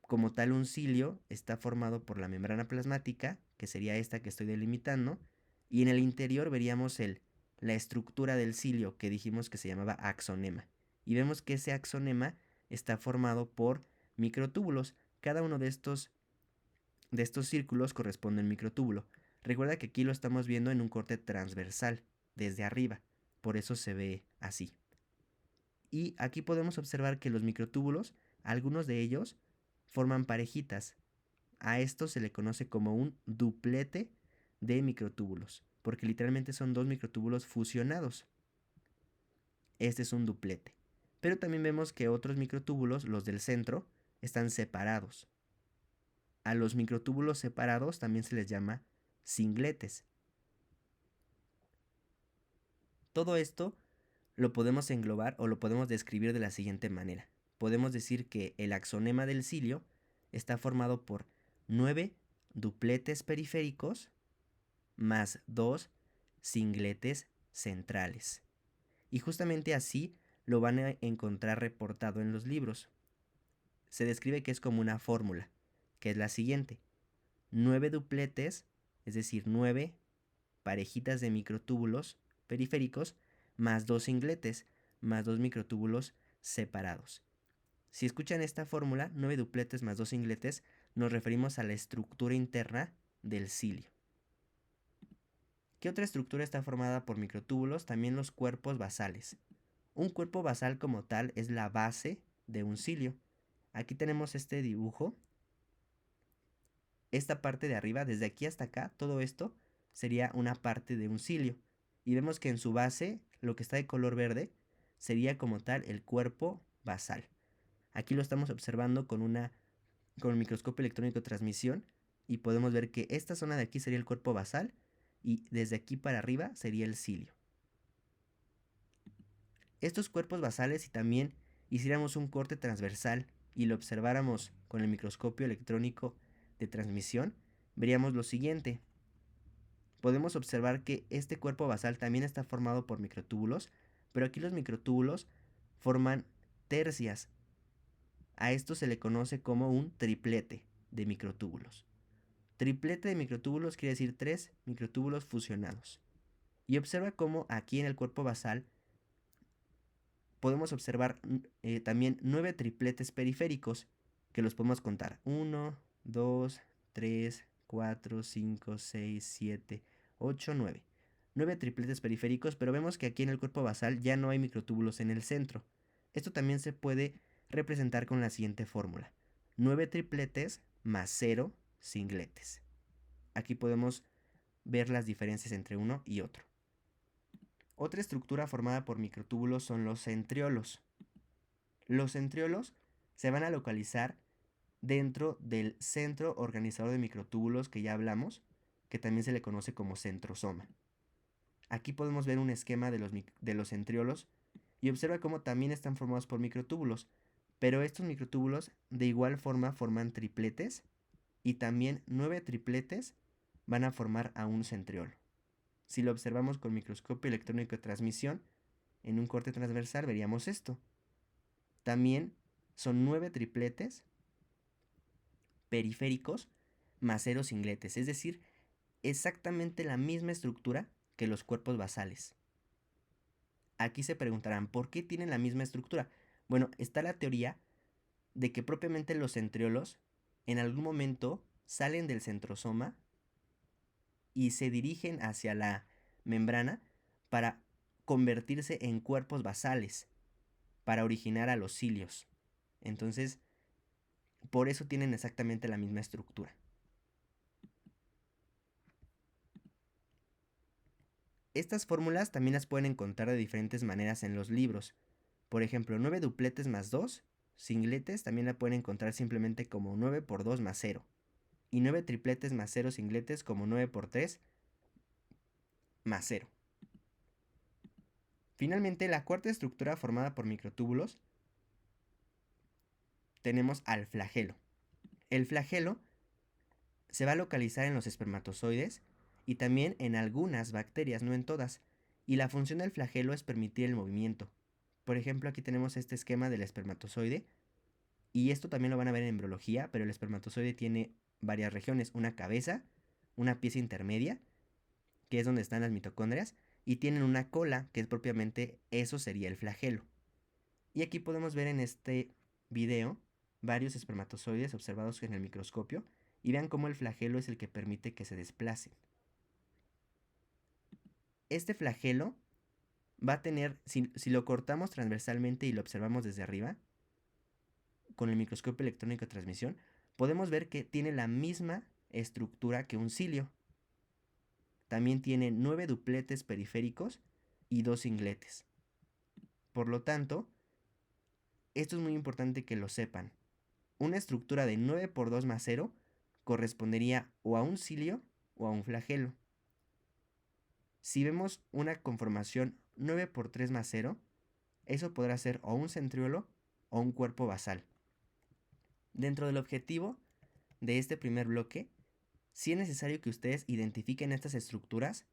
como tal un cilio está formado por la membrana plasmática, que sería esta que estoy delimitando, y en el interior veríamos la estructura del cilio que dijimos que se llamaba axonema. Y vemos que ese axonema está formado por microtúbulos. Cada uno de estos círculos corresponde a un microtúbulo. Recuerda que aquí lo estamos viendo en un corte transversal, desde arriba. Por eso se ve así. Y aquí podemos observar que los microtúbulos, algunos de ellos, forman parejitas. A esto se le conoce como un duplete de microtúbulos, porque literalmente son dos microtúbulos fusionados. Este es un duplete. Pero también vemos que otros microtúbulos, los del centro, están separados. A los microtúbulos separados también se les llama singletes. Todo esto lo podemos englobar o lo podemos describir de la siguiente manera. Podemos decir que el axonema del cilio está formado por 9 dupletes periféricos más 2 singletes centrales. Y justamente así lo van a encontrar reportado en los libros. Se describe que es como una fórmula, que es la siguiente. 9 dupletes, es decir, 9 parejitas de microtúbulos periféricos, más 2 singletes, más 2 microtúbulos separados. Si escuchan esta fórmula, 9 dupletes más 2 singletes, nos referimos a la estructura interna del cilio. ¿Qué otra estructura está formada por microtúbulos? También los cuerpos basales. Un cuerpo basal como tal es la base de un cilio. Aquí tenemos este dibujo. Esta parte de arriba, desde aquí hasta acá, todo esto sería una parte de un cilio. Y vemos que en su base, lo que está de color verde, sería como tal el cuerpo basal. Aquí lo estamos observando con el microscopio electrónico de transmisión y podemos ver que esta zona de aquí sería el cuerpo basal y desde aquí para arriba sería el cilio. Estos cuerpos basales, si también hiciéramos un corte transversal y lo observáramos con el microscopio electrónico de transmisión, veríamos lo siguiente. Podemos observar que este cuerpo basal también está formado por microtúbulos, pero aquí los microtúbulos forman tercias. A esto se le conoce como un triplete de microtúbulos. Triplete de microtúbulos quiere decir 3 microtúbulos fusionados. Y observa cómo aquí en el cuerpo basal podemos observar también 9 tripletes periféricos que los podemos contar. 1, 2, 3, 4, 5, 6, 7, 8, 9. 9 tripletes periféricos, pero vemos que aquí en el cuerpo basal ya no hay microtúbulos en el centro. Esto también se puede representar con la siguiente fórmula. 9 tripletes más 0 singletes. Aquí podemos ver las diferencias entre uno y otro. Otra estructura formada por microtúbulos son los centriolos. Los centriolos se van a localizar dentro del centro organizador de microtúbulos que ya hablamos, que también se le conoce como centrosoma. Aquí podemos ver un esquema de los centriolos y observa cómo también están formados por microtúbulos, pero estos microtúbulos de igual forma forman tripletes y también 9 tripletes van a formar a un centriolo. Si lo observamos con microscopio electrónico de transmisión, en un corte transversal veríamos esto. También son 9 tripletes periféricos más 0 singletes, es decir, exactamente la misma estructura que los cuerpos basales. Aquí se preguntarán, ¿por qué tienen la misma estructura? Bueno, está la teoría de que propiamente los centriolos en algún momento salen del centrosoma y se dirigen hacia la membrana para convertirse en cuerpos basales, para originar a los cilios. Entonces, por eso tienen exactamente la misma estructura. Estas fórmulas también las pueden encontrar de diferentes maneras en los libros. Por ejemplo, 9 dupletes más 2 singletes también la pueden encontrar simplemente como 9 por 2 más 0. Y 9 tripletes más 0 singletes como 9 por 3 más 0. Finalmente, la cuarta estructura formada por microtúbulos tenemos al flagelo. El flagelo se va a localizar en los espermatozoides y también en algunas bacterias, no en todas. Y la función del flagelo es permitir el movimiento. Por ejemplo, aquí tenemos este esquema del espermatozoide. Y esto también lo van a ver en embriología, pero el espermatozoide tiene varias regiones. Una cabeza, una pieza intermedia, que es donde están las mitocondrias, y tienen una cola, que es propiamente, eso sería el flagelo. Y aquí podemos ver en este video varios espermatozoides observados en el microscopio, y vean cómo el flagelo es el que permite que se desplacen. Este flagelo va a tener, si lo cortamos transversalmente y lo observamos desde arriba, con el microscopio electrónico de transmisión, podemos ver que tiene la misma estructura que un cilio. También tiene 9 dupletes periféricos y 2 cingletes. Por lo tanto, esto es muy importante que lo sepan. Una estructura de 9 por 2 más 0 correspondería o a un cilio o a un flagelo. Si vemos una conformación 9 por 3 más 0, eso podrá ser o un centriolo o un cuerpo basal. Dentro del objetivo de este primer bloque, sí es necesario que ustedes identifiquen estas estructuras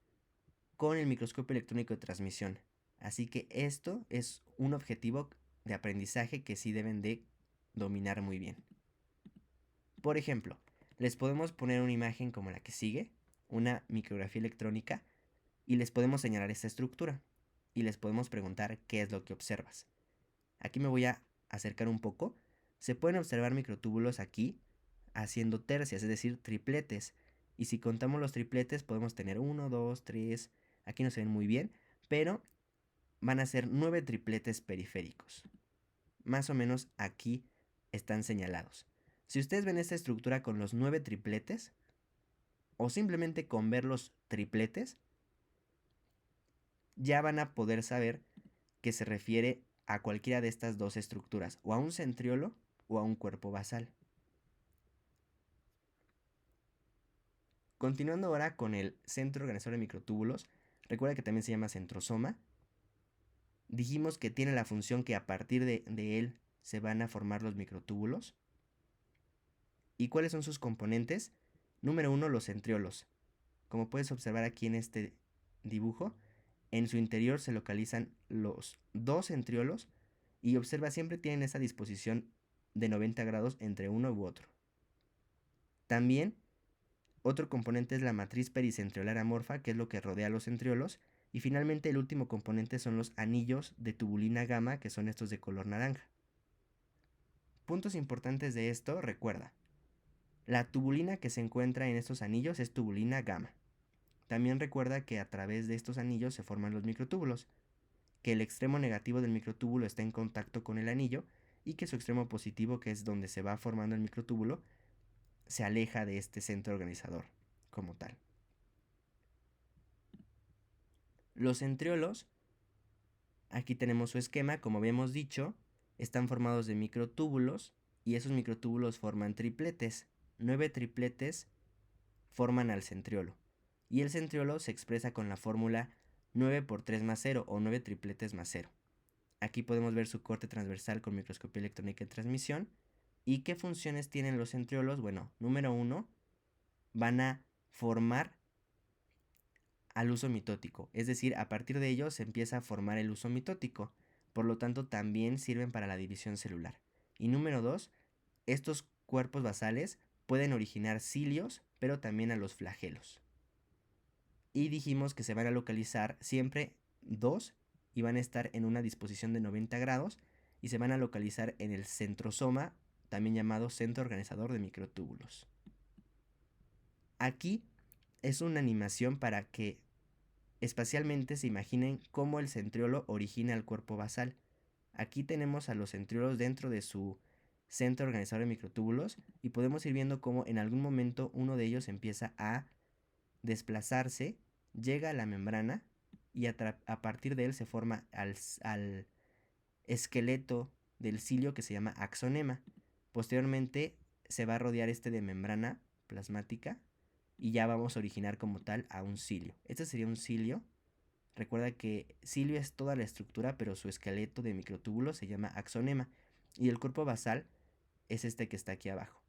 con el microscopio electrónico de transmisión. Así que esto es un objetivo de aprendizaje que sí deben de dominar muy bien. Por ejemplo, les podemos poner una imagen como la que sigue, una micrografía electrónica, y les podemos señalar esta estructura y les podemos preguntar qué es lo que observas. Aquí me voy a acercar un poco. Se pueden observar microtúbulos aquí haciendo tercias, es decir, tripletes. Y si contamos los tripletes podemos tener 1, 2, 3, aquí no se ven muy bien, pero van a ser 9 tripletes periféricos. Más o menos aquí están señalados. Si ustedes ven esta estructura con los 9 tripletes, o simplemente con ver los tripletes, ya van a poder saber que se refiere a cualquiera de estas dos estructuras, o a un centriolo o a un cuerpo basal. Continuando ahora con el centro organizador de microtúbulos, recuerda que también se llama centrosoma. Dijimos que tiene la función que a partir de él se van a formar los microtúbulos. ¿Y cuáles son sus componentes? Número 1, los centriolos. Como puedes observar aquí en este dibujo, en su interior se localizan los dos centriolos y observa siempre tienen esa disposición de 90 grados entre uno u otro. También otro componente es la matriz pericentriolar amorfa, que es lo que rodea a los centriolos. Y finalmente el último componente son los anillos de tubulina gamma, que son estos de color naranja. Puntos importantes de esto, recuerda. La tubulina que se encuentra en estos anillos es tubulina gamma. También recuerda que a través de estos anillos se forman los microtúbulos, que el extremo negativo del microtúbulo está en contacto con el anillo y que su extremo positivo, que es donde se va formando el microtúbulo, se aleja de este centro organizador como tal. Los centriolos, aquí tenemos su esquema, como habíamos dicho, están formados de microtúbulos y esos microtúbulos forman tripletes. 9 tripletes forman al centriolo y el centriolo se expresa con la fórmula 9 por 3 más 0 o 9 tripletes más 0. Aquí podemos ver su corte transversal con microscopía electrónica de transmisión. ¿Y qué funciones tienen los centriolos? Bueno, número 1, van a formar al uso mitótico, es decir, a partir de ellos se empieza a formar el uso mitótico, por lo tanto también sirven para la división celular. Y número 2, estos cuerpos basales pueden originar cilios, pero también a los flagelos. Y dijimos que se van a localizar siempre 2 y van a estar en una disposición de 90 grados y se van a localizar en el centrosoma, también llamado centro organizador de microtúbulos. Aquí es una animación para que espacialmente se imaginen cómo el centriolo origina el cuerpo basal. Aquí tenemos a los centriolos dentro de su centro organizador de microtúbulos y podemos ir viendo cómo en algún momento uno de ellos empieza a desplazarse, llega a la membrana y a partir de él se forma al esqueleto del cilio que se llama axonema. Posteriormente se va a rodear este de membrana plasmática y ya vamos a originar como tal a un cilio. Este sería un cilio. Recuerda que cilio es toda la estructura, pero su esqueleto de microtúbulo se llama axonema y el cuerpo basal es este que está aquí abajo.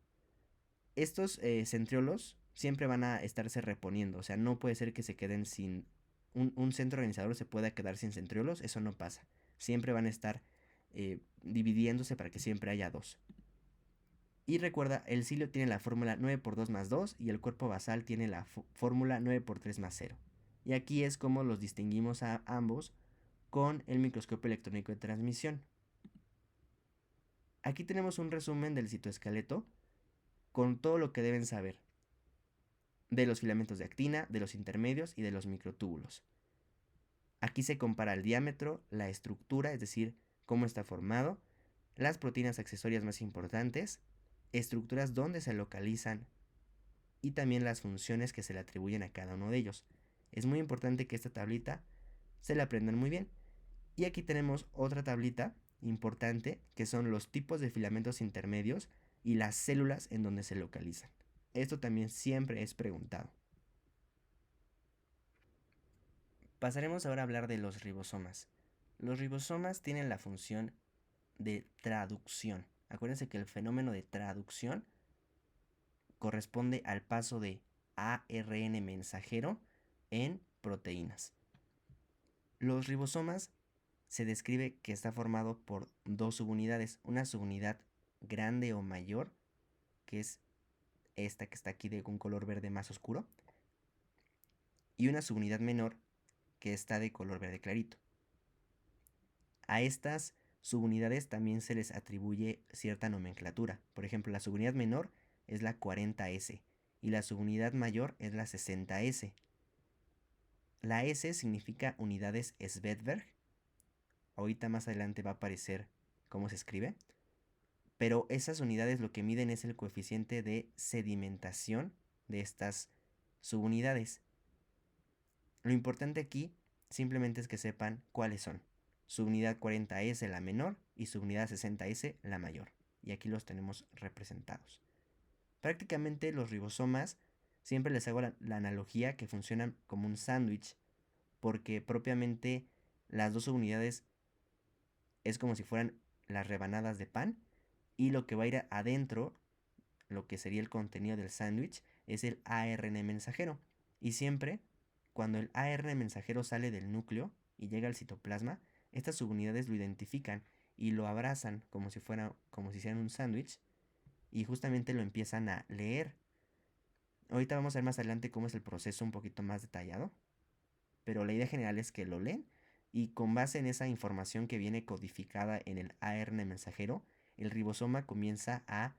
Estos centriolos siempre van a estarse reponiendo, o sea, no puede ser que se queden sin un centro organizador se pueda quedar sin centriolos, eso no pasa. Siempre van a estar dividiéndose para que siempre haya dos. Y recuerda, el cilio tiene la fórmula 9 por 2 más 2 y el cuerpo basal tiene la fórmula 9 por 3 más 0. Y aquí es como los distinguimos a ambos con el microscopio electrónico de transmisión. Aquí tenemos un resumen del citoesqueleto con todo lo que deben saber de los filamentos de actina, de los intermedios y de los microtúbulos. Aquí se compara el diámetro, la estructura, es decir, cómo está formado, las proteínas accesorias más importantes, estructuras donde se localizan y también las funciones que se le atribuyen a cada uno de ellos. Es muy importante que esta tablita se la aprendan muy bien. Y aquí tenemos otra tablita importante que son los tipos de filamentos intermedios y las células en donde se localizan. Esto también siempre es preguntado. Pasaremos ahora a hablar de los ribosomas. Los ribosomas tienen la función de traducción. Acuérdense que el fenómeno de traducción corresponde al paso de ARN mensajero en proteínas. Los ribosomas se describe que está formado por dos subunidades, una subunidad grande o mayor, que es esta que está aquí de un color verde más oscuro, y una subunidad menor que está de color verde clarito. A estas subunidades también se les atribuye cierta nomenclatura. Por ejemplo, la subunidad menor es la 40S y la subunidad mayor es la 60S. La S significa unidades Svedberg. Ahorita más adelante va a aparecer cómo se escribe. Pero esas unidades lo que miden es el coeficiente de sedimentación de estas subunidades. Lo importante aquí simplemente es que sepan cuáles son. Subunidad 40S la menor y subunidad 60S la mayor. Y aquí los tenemos representados. Prácticamente los ribosomas, siempre les hago la analogía que funcionan como un sándwich, porque propiamente las dos subunidades es como si fueran las rebanadas de pan, y lo que va a ir adentro, lo que sería el contenido del sándwich, es el ARN mensajero. Y siempre, cuando el ARN mensajero sale del núcleo y llega al citoplasma, estas subunidades lo identifican y lo abrazan como si hicieran un sándwich, y justamente lo empiezan a leer. Ahorita vamos a ver más adelante cómo es el proceso un poquito más detallado, pero la idea general es que lo leen y con base en esa información que viene codificada en el ARN mensajero, el ribosoma comienza a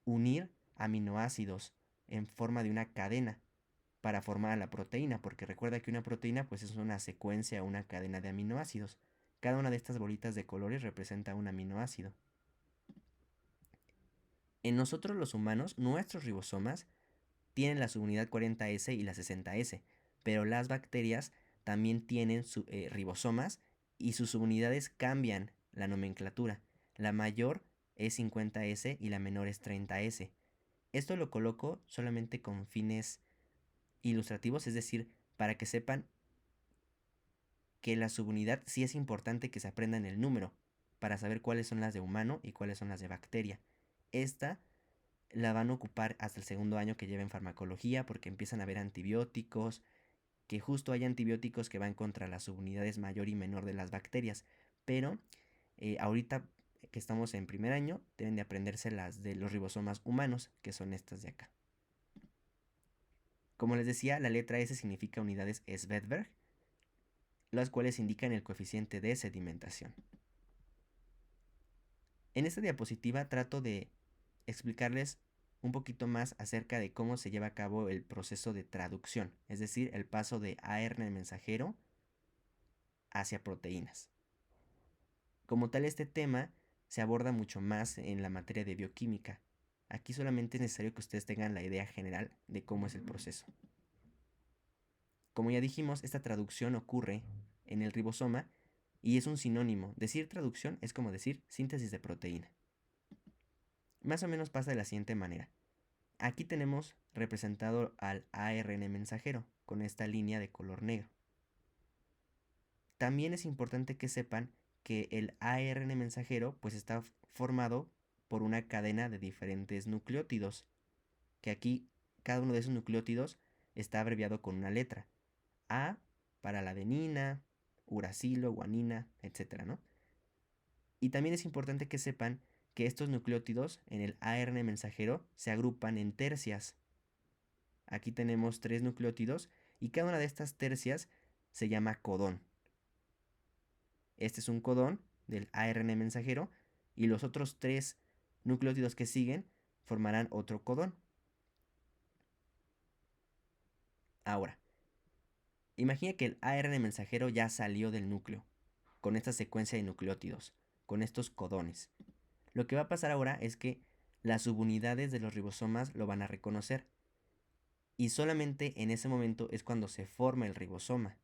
unir aminoácidos en forma de una cadena para formar la proteína, porque recuerda que una proteína pues es una secuencia o una cadena de aminoácidos. Cada una de estas bolitas de colores representa un aminoácido. En nosotros los humanos, nuestros ribosomas tienen la subunidad 40S y la 60S, pero las bacterias también tienen ribosomas y sus subunidades cambian la nomenclatura. La mayor es 50S y la menor es 30S. Esto lo coloco solamente con fines ilustrativos, es decir, para que sepan que la subunidad sí es importante que se aprendan el número, para saber cuáles son las de humano y cuáles son las de bacteria. Esta la van a ocupar hasta el segundo año que lleven farmacología, porque empiezan a haber antibióticos, que justo hay antibióticos que van contra las subunidades mayor y menor de las bacterias. Pero ahorita que estamos en primer año, deben de aprenderse las de los ribosomas humanos, que son estas de acá. Como les decía, la letra S significa unidades Svedberg, las cuales indican el coeficiente de sedimentación. En esta diapositiva trato de explicarles un poquito más acerca de cómo se lleva a cabo el proceso de traducción, es decir, el paso de ARN mensajero hacia proteínas. Como tal, este tema se aborda mucho más en la materia de bioquímica. Aquí solamente es necesario que ustedes tengan la idea general de cómo es el proceso. Como ya dijimos, esta traducción ocurre en el ribosoma y es un sinónimo. Decir traducción es como decir síntesis de proteína. Más o menos pasa de la siguiente manera. Aquí tenemos representado al ARN mensajero con esta línea de color negro. También es importante que sepan que el ARN mensajero pues está formado por una cadena de diferentes nucleótidos, que aquí cada uno de esos nucleótidos está abreviado con una letra. A para la adenina, uracilo, guanina, etc., ¿no? Y también es importante que sepan que estos nucleótidos en el ARN mensajero se agrupan en tercias. Aquí tenemos 3 nucleótidos y cada una de estas tercias se llama codón. Este es un codón del ARN mensajero y los otros 3 nucleótidos que siguen formarán otro codón. Ahora, Imagina que el ARN mensajero ya salió del núcleo, con esta secuencia de nucleótidos, con estos codones. Lo que va a pasar ahora es que las subunidades de los ribosomas lo van a reconocer. Y solamente en ese momento es cuando se forma el ribosoma,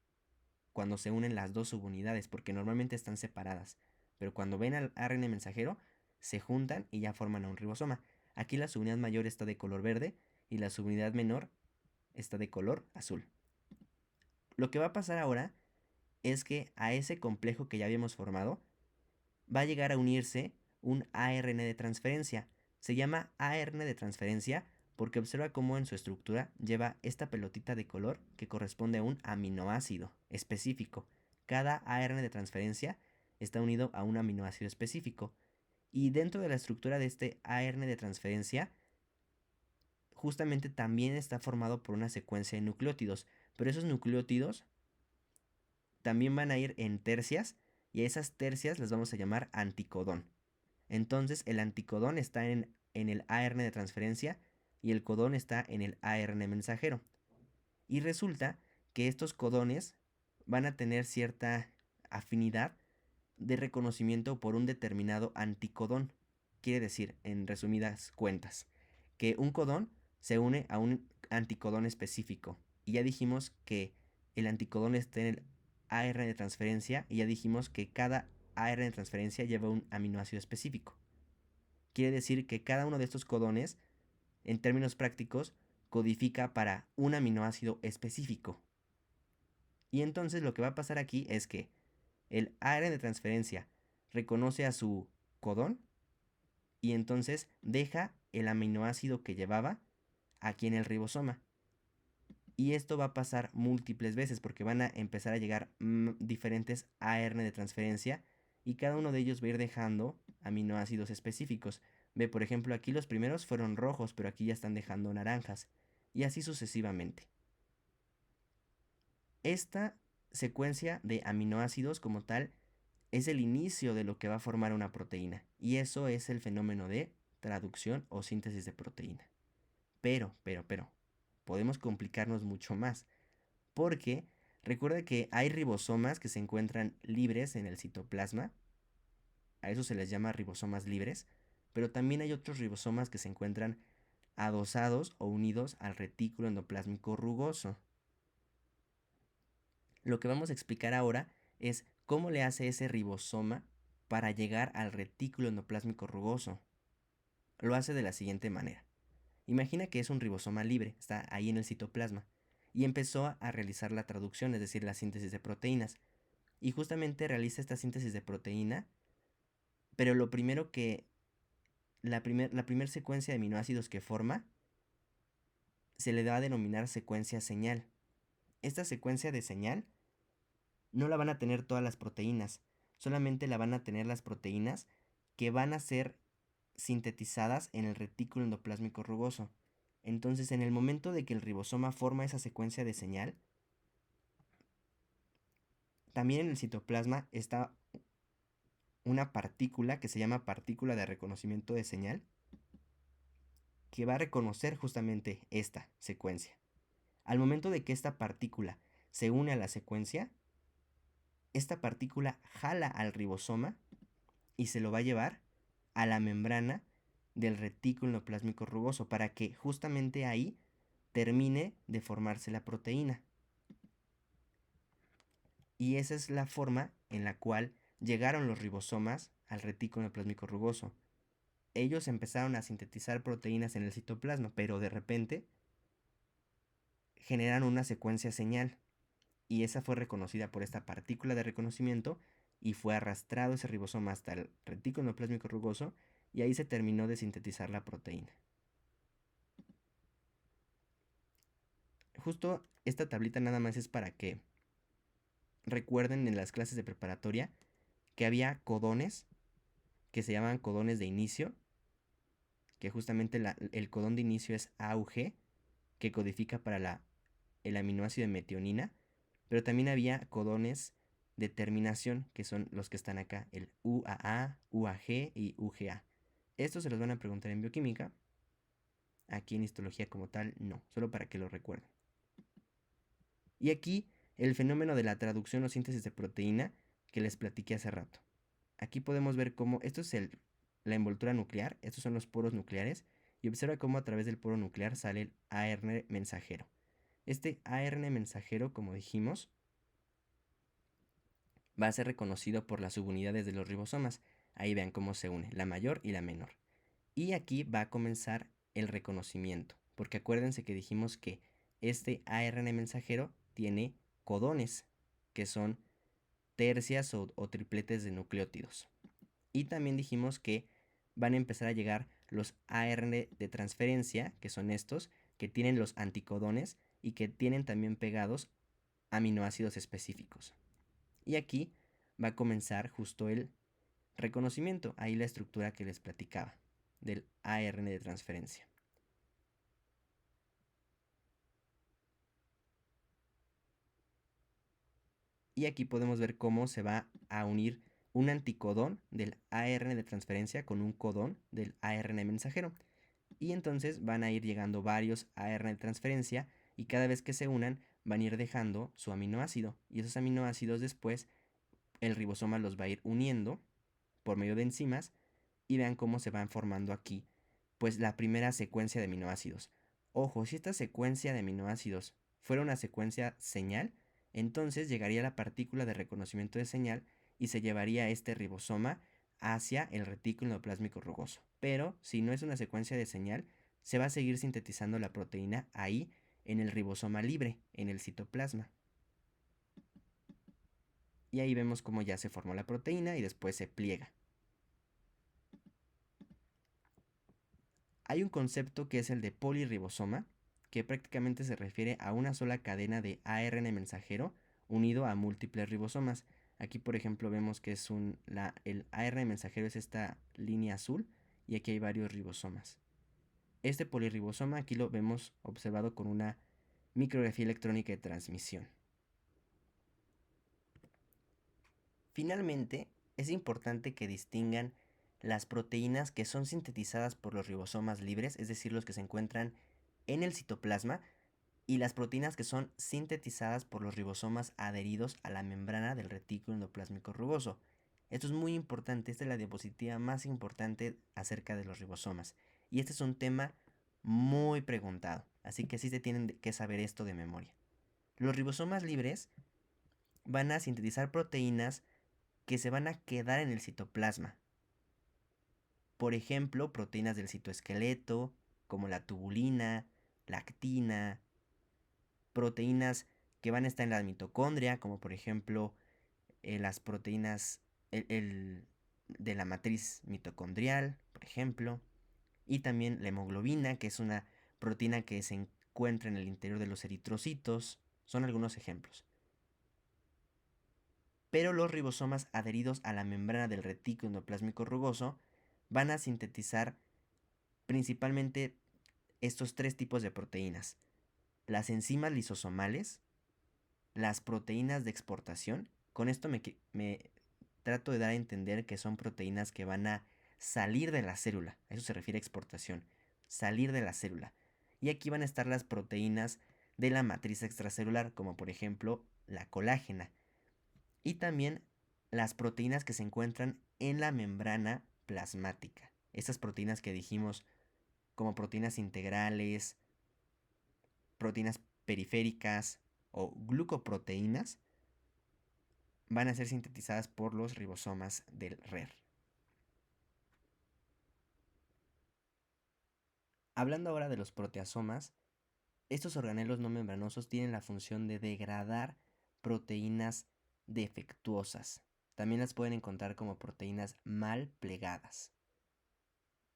cuando se unen las dos subunidades, porque normalmente están separadas. Pero cuando ven al ARN mensajero, se juntan y ya forman a un ribosoma. Aquí la subunidad mayor está de color verde y la subunidad menor está de color azul. Lo que va a pasar ahora es que a ese complejo que ya habíamos formado va a llegar a unirse un ARN de transferencia. Se llama ARN de transferencia porque observa cómo en su estructura lleva esta pelotita de color que corresponde a un aminoácido específico. Cada ARN de transferencia está unido a un aminoácido específico. Y dentro de la estructura de este ARN de transferencia, justamente también está formado por una secuencia de nucleótidos. Pero esos nucleótidos también van a ir en tercias y a esas tercias las vamos a llamar anticodón. Entonces el anticodón está en el ARN de transferencia y el codón está en el ARN mensajero. Y resulta que estos codones van a tener cierta afinidad de reconocimiento por un determinado anticodón. Quiere decir, en resumidas cuentas, que un codón se une a un anticodón específico. Y ya dijimos que el anticodón está en el ARN de transferencia y ya dijimos que cada ARN de transferencia lleva un aminoácido específico. Quiere decir que cada uno de estos codones, en términos prácticos, codifica para un aminoácido específico. Y entonces lo que va a pasar aquí es que el ARN de transferencia reconoce a su codón y entonces deja el aminoácido que llevaba aquí en el ribosoma. Y esto va a pasar múltiples veces porque van a empezar a llegar diferentes ARN de transferencia y cada uno de ellos va a ir dejando aminoácidos específicos. Ve, por ejemplo, aquí los primeros fueron rojos, pero aquí ya están dejando naranjas. Y así sucesivamente. Esta secuencia de aminoácidos como tal es el inicio de lo que va a formar una proteína. Y eso es el fenómeno de traducción o síntesis de proteína. Pero, podemos complicarnos mucho más. Porque recuerda que hay ribosomas que se encuentran libres en el citoplasma. A eso se les llama ribosomas libres. Pero también hay otros ribosomas que se encuentran adosados o unidos al retículo endoplásmico rugoso. Lo que vamos a explicar ahora es cómo le hace ese ribosoma para llegar al retículo endoplásmico rugoso. Lo hace de la siguiente manera. Imagina que es un ribosoma libre, está ahí en el citoplasma, y empezó a realizar la traducción, es decir, la síntesis de proteínas. Y justamente realiza esta síntesis de proteína, pero lo primero que la primera secuencia de aminoácidos que forma se le va a denominar secuencia señal. Esta secuencia de señal no la van a tener todas las proteínas, solamente la van a tener las proteínas que van a ser sintetizadas en el retículo endoplásmico rugoso. Entonces, en el momento de que el ribosoma forma esa secuencia de señal, también en el citoplasma está una partícula que se llama partícula de reconocimiento de señal, que va a reconocer justamente esta secuencia. Al momento de que esta partícula se une a la secuencia, esta partícula jala al ribosoma y se lo va a llevar a la membrana del retículo endoplásmico rugoso para que justamente ahí termine de formarse la proteína. Y esa es la forma en la cual llegaron los ribosomas al retículo endoplásmico rugoso. Ellos empezaron a sintetizar proteínas en el citoplasma, pero de repente generan una secuencia señal. Y esa fue reconocida por esta partícula de reconocimiento y fue arrastrado ese ribosoma hasta el retículo endoplásmico rugoso y ahí se terminó de sintetizar la proteína. Justo esta tablita nada más es para que recuerden en las clases de preparatoria que había codones que se llaman codones de inicio, que justamente el codón de inicio es AUG, que codifica para el aminoácido de metionina, pero también había codones de terminación, que son los que están acá, el UAA, UAG y UGA. Estos se los van a preguntar en bioquímica, aquí en histología como tal no, solo para que lo recuerden. Y aquí el fenómeno de la traducción o síntesis de proteína que les platiqué hace rato. Aquí podemos ver cómo esto es la envoltura nuclear, estos son los poros nucleares, y observa cómo a través del poro nuclear sale el ARN mensajero. Este ARN mensajero, como dijimos, va a ser reconocido por las subunidades de los ribosomas. Ahí vean cómo se une, la mayor y la menor. Y aquí va a comenzar el reconocimiento, porque acuérdense que dijimos que este ARN mensajero tiene codones, que son tercias o tripletes de nucleótidos. Y también dijimos que van a empezar a llegar los ARN de transferencia, que son estos, que tienen los anticodones y que tienen también pegados aminoácidos específicos. Y aquí va a comenzar justo el reconocimiento, ahí la estructura que les platicaba del ARN de transferencia. Y aquí podemos ver cómo se va a unir un anticodón del ARN de transferencia con un codón del ARN mensajero. Y entonces van a ir llegando varios ARN de transferencia y cada vez que se unan van a ir dejando su aminoácido. Y esos aminoácidos después el ribosoma los va a ir uniendo por medio de enzimas y vean cómo se van formando aquí pues la primera secuencia de aminoácidos. Ojo, si esta secuencia de aminoácidos fuera una secuencia señal, entonces llegaría la partícula de reconocimiento de señal y se llevaría este ribosoma hacia el retículo endoplásmico rugoso. Pero si no es una secuencia de señal, se va a seguir sintetizando la proteína ahí en el ribosoma libre, en el citoplasma. Y ahí vemos cómo ya se formó la proteína y después se pliega. Hay un concepto que es el de polirribosoma, que prácticamente se refiere a una sola cadena de ARN mensajero unido a múltiples ribosomas. Aquí, por ejemplo, vemos que es el ARN mensajero es esta línea azul y aquí hay varios ribosomas. Este polirribosoma aquí lo vemos observado con una micrografía electrónica de transmisión. Finalmente, es importante que distingan las proteínas que son sintetizadas por los ribosomas libres, es decir, los que se encuentran en el citoplasma, y las proteínas que son sintetizadas por los ribosomas adheridos a la membrana del retículo endoplásmico rugoso. Esto es muy importante, esta es la diapositiva más importante acerca de los ribosomas. Y este es un tema muy preguntado, así que sí se tienen que saber esto de memoria. Los ribosomas libres van a sintetizar proteínas que se van a quedar en el citoplasma. Por ejemplo, proteínas del citoesqueleto, como la tubulina, la actina, proteínas que van a estar en la mitocondria, como por ejemplo las proteínas de la matriz mitocondrial, por ejemplo, y también la hemoglobina, que es una proteína que se encuentra en el interior de los eritrocitos, son algunos ejemplos. Pero los ribosomas adheridos a la membrana del retículo endoplásmico rugoso van a sintetizar principalmente estos tres tipos de proteínas: las enzimas lisosomales, las proteínas de exportación. Con esto me trato de dar a entender que son proteínas que van a salir de la célula. A eso se refiere a exportación, salir de la célula. Y aquí van a estar las proteínas de la matriz extracelular, como por ejemplo la colágena. Y también las proteínas que se encuentran en la membrana plasmática. Estas proteínas que dijimos como proteínas integrales, proteínas periféricas o glucoproteínas van a ser sintetizadas por los ribosomas del RER. Hablando ahora de los proteasomas, estos organelos no membranosos tienen la función de degradar proteínas defectuosas. También las pueden encontrar como proteínas mal plegadas.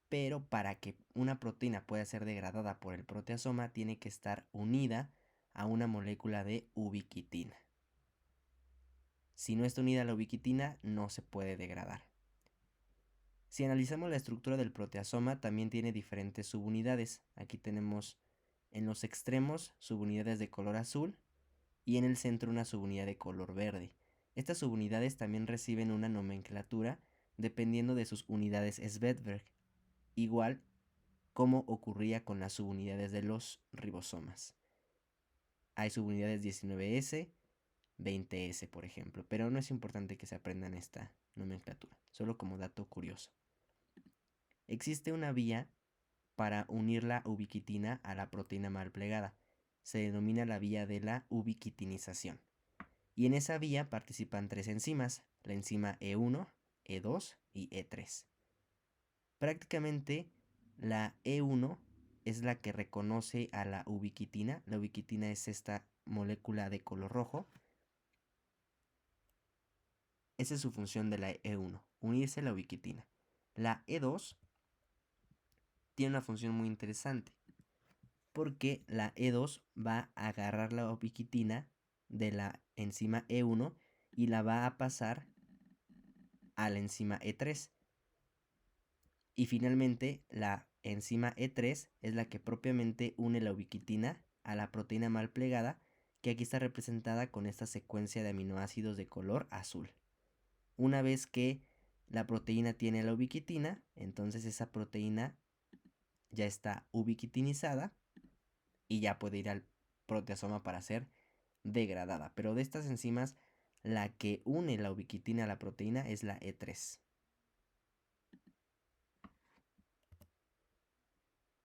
Pero para que una proteína pueda ser degradada por el proteasoma tiene que estar unida a una molécula de ubiquitina. Si no está unida a la ubiquitina, no se puede degradar. Si analizamos la estructura del proteasoma, también tiene diferentes subunidades. Aquí tenemos en los extremos subunidades de color azul y en el centro una subunidad de color verde. Estas subunidades también reciben una nomenclatura dependiendo de sus unidades Svedberg, igual como ocurría con las subunidades de los ribosomas. Hay subunidades 19S, 20S, por ejemplo, pero no es importante que se aprendan esta nomenclatura, solo como dato curioso. Existe una vía para unir la ubiquitina a la proteína mal plegada. Se denomina la vía de la ubiquitinización. Y en esa vía participan 3 enzimas, la enzima E1, E2 y E3. Prácticamente la E1 es la que reconoce a la ubiquitina. La ubiquitina es esta molécula de color rojo. Esa es su función de la E1, unirse a la ubiquitina. La E2 tiene una función muy interesante, porque la E2 va a agarrar la ubiquitina de la enzima E1 y la va a pasar a la enzima E3. Y finalmente la enzima E3 es la que propiamente une la ubiquitina a la proteína mal plegada, que aquí está representada con esta secuencia de aminoácidos de color azul. Una vez que la proteína tiene la ubiquitina, entonces esa proteína ya está ubiquitinizada y ya puede ir al proteasoma para ser degradada. Pero de estas enzimas, la que une la ubiquitina a la proteína es la E3.